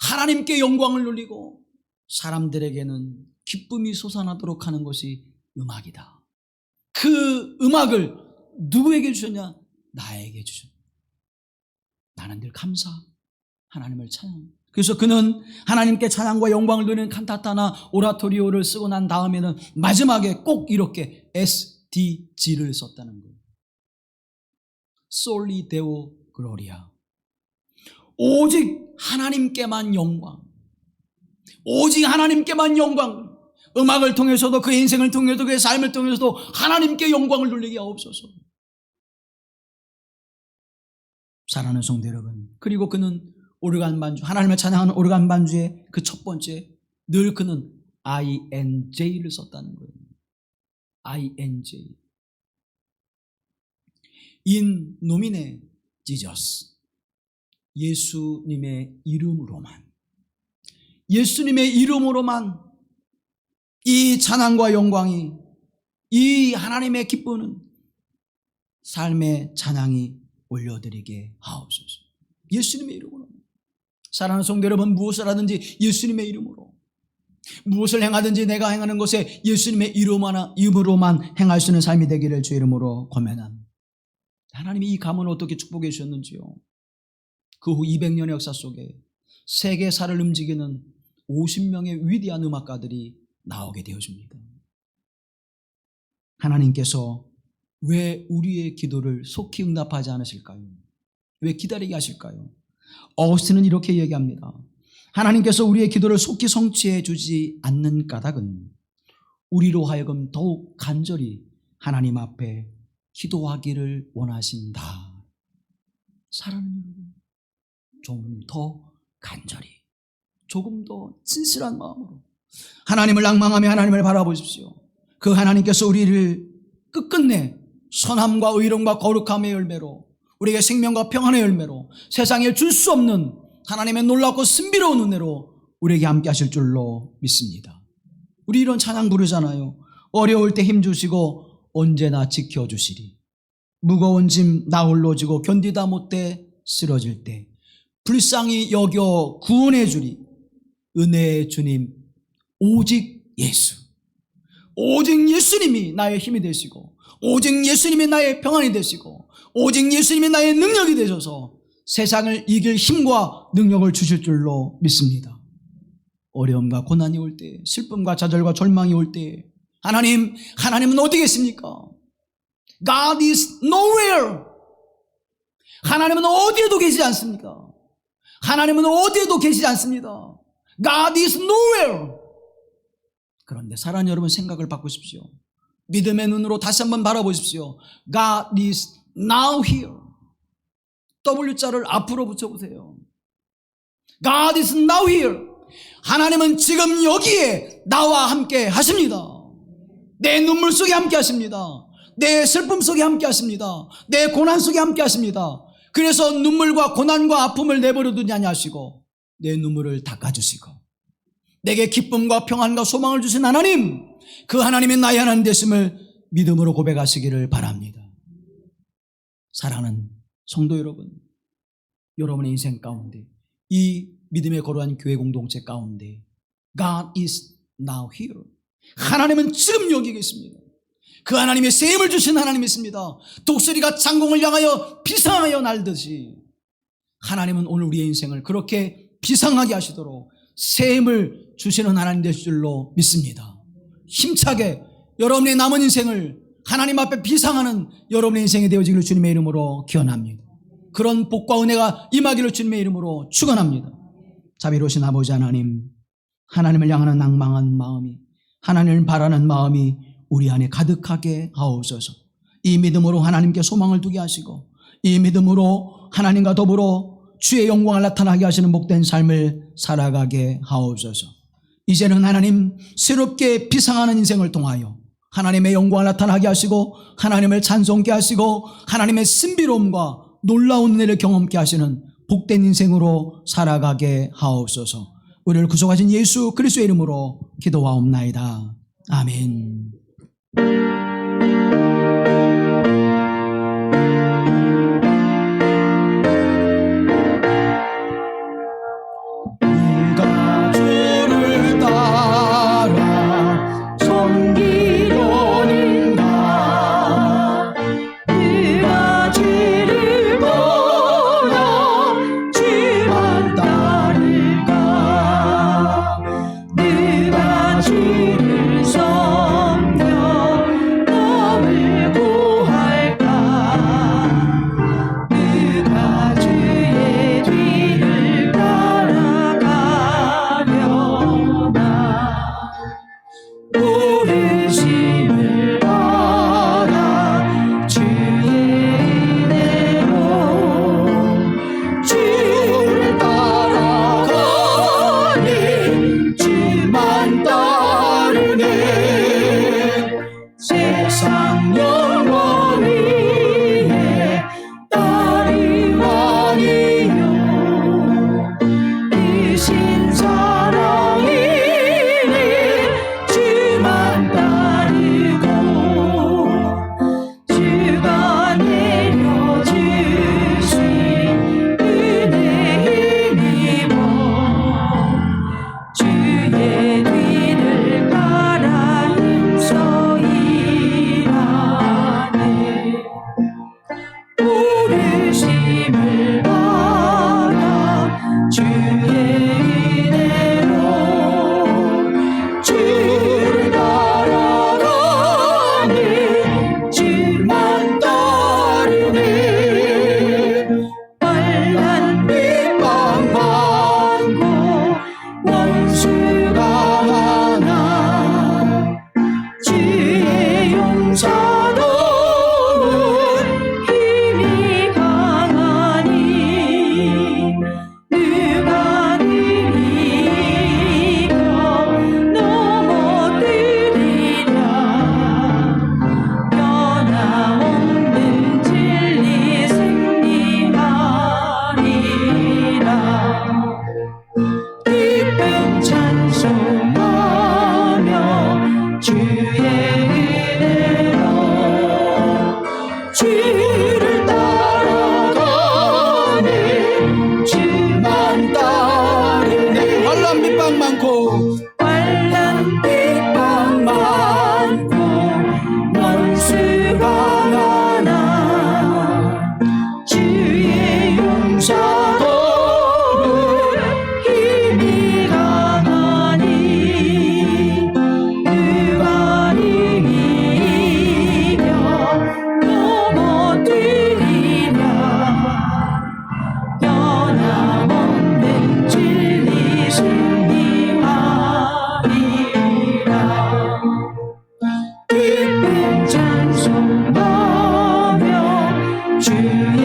하나님께 영광을 돌리고 사람들에게는 기쁨이 솟아나도록 하는 것이 음악이다. 그 음악을 누구에게 주셨냐? 나에게 주셨다. 나는 늘 감사, 하나님을 찬양. 그래서 그는 하나님께 찬양과 영광을 돌리는 칸타타나 오라토리오를 쓰고 난 다음에는 마지막에 꼭 이렇게 SDG를 썼다는 거예요. Soli Deo Gloria. 오직 하나님께만 영광. 오직 하나님께만 영광. 음악을 통해서도 그의 인생을 통해서도 그의 삶을 통해서도 하나님께 영광을 돌리게 하옵소서. 사랑하는 성도 여러분, 그리고 그는 오르간 반주, 하나님을 찬양하는 오르간 반주의 그 첫 번째, 늘 그는 INJ를 썼다는 거예요. INJ. In nomine Jesus. 예수님의 이름으로만. 예수님의 이름으로만 이 찬양과 영광이, 이 하나님의 기쁨은 삶의 찬양이 올려드리게 하옵소서. 예수님의 이름으로. 사랑하는 성도 여러분, 무엇을 하든지 예수님의 이름으로, 무엇을 행하든지 내가 행하는 것에 예수님의 이름으로만 행할 수 있는 삶이 되기를 주 이름으로 권면합니다. 하나님이 이 가문을 어떻게 축복해 주셨는지요. 그 후 200년의 역사 속에 세계사를 움직이는 50명의 위대한 음악가들이 나오게 되어집니다. 하나님께서 왜 우리의 기도를 속히 응답하지 않으실까요? 왜 기다리게 하실까요? 어거스틴은 이렇게 얘기합니다. 하나님께서 우리의 기도를 속히 성취해 주지 않는 까닭은 우리로 하여금 더욱 간절히 하나님 앞에 기도하기를 원하신다. 사랑하는 여러분, 좀 더 간절히, 조금 더 진실한 마음으로 하나님을 낭망하며 하나님을 바라보십시오. 그 하나님께서 우리를 끝끝내 선함과 의로움과 거룩함의 열매로, 우리에게 생명과 평안의 열매로, 세상에 줄 수 없는 하나님의 놀랍고 신비로운 은혜로 우리에게 함께 하실 줄로 믿습니다. 우리 이런 찬양 부르잖아요. 어려울 때 힘주시고 언제나 지켜주시리. 무거운 짐 나 홀로 지고 견디다 못해 쓰러질 때 불쌍히 여겨 구원해 주리. 은혜의 주님 오직 예수. 오직 예수님이 나의 힘이 되시고, 오직 예수님이 나의 평안이 되시고, 오직 예수님이 나의 능력이 되셔서 세상을 이길 힘과 능력을 주실 줄로 믿습니다. 어려움과 고난이 올 때, 슬픔과 좌절과 절망이 올 때 하나님은 어디 계십니까? God is nowhere. 하나님은 어디에도 계시지 않습니까? 하나님은 어디에도 계시지 않습니다. God is nowhere. 그런데 사랑하는 여러분, 생각을 바꾸십시오. 믿음의 눈으로 다시 한번 바라보십시오. God is now here. W자를 앞으로 붙여보세요. God is now here. 하나님은 지금 여기에 나와 함께 하십니다. 내 눈물 속에 함께 하십니다. 내 슬픔 속에 함께 하십니다. 내 고난 속에 함께 하십니다. 그래서 눈물과 고난과 아픔을 내버려 두지 아니하시고 내 눈물을 닦아주시고 내게 기쁨과 평안과 소망을 주신 하나님, 그 하나님의 나의 하나님 되심을 믿음으로 고백하시기를 바랍니다. 사랑하는 성도 여러분, 여러분의 인생 가운데, 이 믿음의 거룩한 교회 공동체 가운데 God is now here. 하나님은 지금 여기 계십니다. 그 하나님의 셈을 주신 하나님이십니다. 독수리가 장공을 향하여 비상하여 날듯이 하나님은 오늘 우리의 인생을 그렇게 비상하게 하시도록 셈을 주시는 하나님 되실 줄로 믿습니다. 힘차게 여러분의 남은 인생을 하나님 앞에 비상하는 여러분의 인생이 되어지기를 주님의 이름으로 기원합니다. 그런 복과 은혜가 임하기를 주님의 이름으로 축원합니다. 자비로우신 아버지 하나님, 하나님을 향하는 낭망한 마음이, 하나님을 바라는 마음이 우리 안에 가득하게 하옵소서. 이 믿음으로 하나님께 소망을 두게 하시고, 이 믿음으로 하나님과 더불어 주의 영광을 나타나게 하시는 복된 삶을 살아가게 하옵소서. 이제는 하나님 새롭게 비상하는 인생을 통하여 하나님의 영광을 나타나게 하시고, 하나님을 찬송케 하시고, 하나님의 신비로움과 놀라운 은혜를 경험케 하시는 복된 인생으로 살아가게 하옵소서. 우리를 구속하신 예수 그리스도의 이름으로 기도하옵나이다. 아멘. 네가 주를 따라 섬기려는가? 네가 죄를 떠나 주만 따를까? 네가 주를 섬겨 남을 구할까? 네가 주의 뒤를 따라가려나? 부르심을 받아 주의 은혜로 주를 따라가니 주만 따르네. 세상 영원 위에 따름 아니요 이신 사랑이니 주만 따르고 주가 내려주신 은혜 힘입어 주의 뒤를 따라 힘써 일하네. 부르심을 받아 주의 은혜로 주를 따라가니 주만 따르네. 빨간 빛만 받고 원수가 많아 주의 용사로는 힘이 강하니 누가 이겨 넘어뜨리랴? 변함없는 진리 승리하리라. 기쁨 찬송하며 주의 은혜로 주를 따라가니 주만 따르네. 환난 핍박 많고 환난 핍박 많고 원수가 많아 주의 용사도는 힘이 강하니 누가 이겨 넘어뜨리랴? 변함없는 진리 승리하리라. 기쁨 찬송하며 주의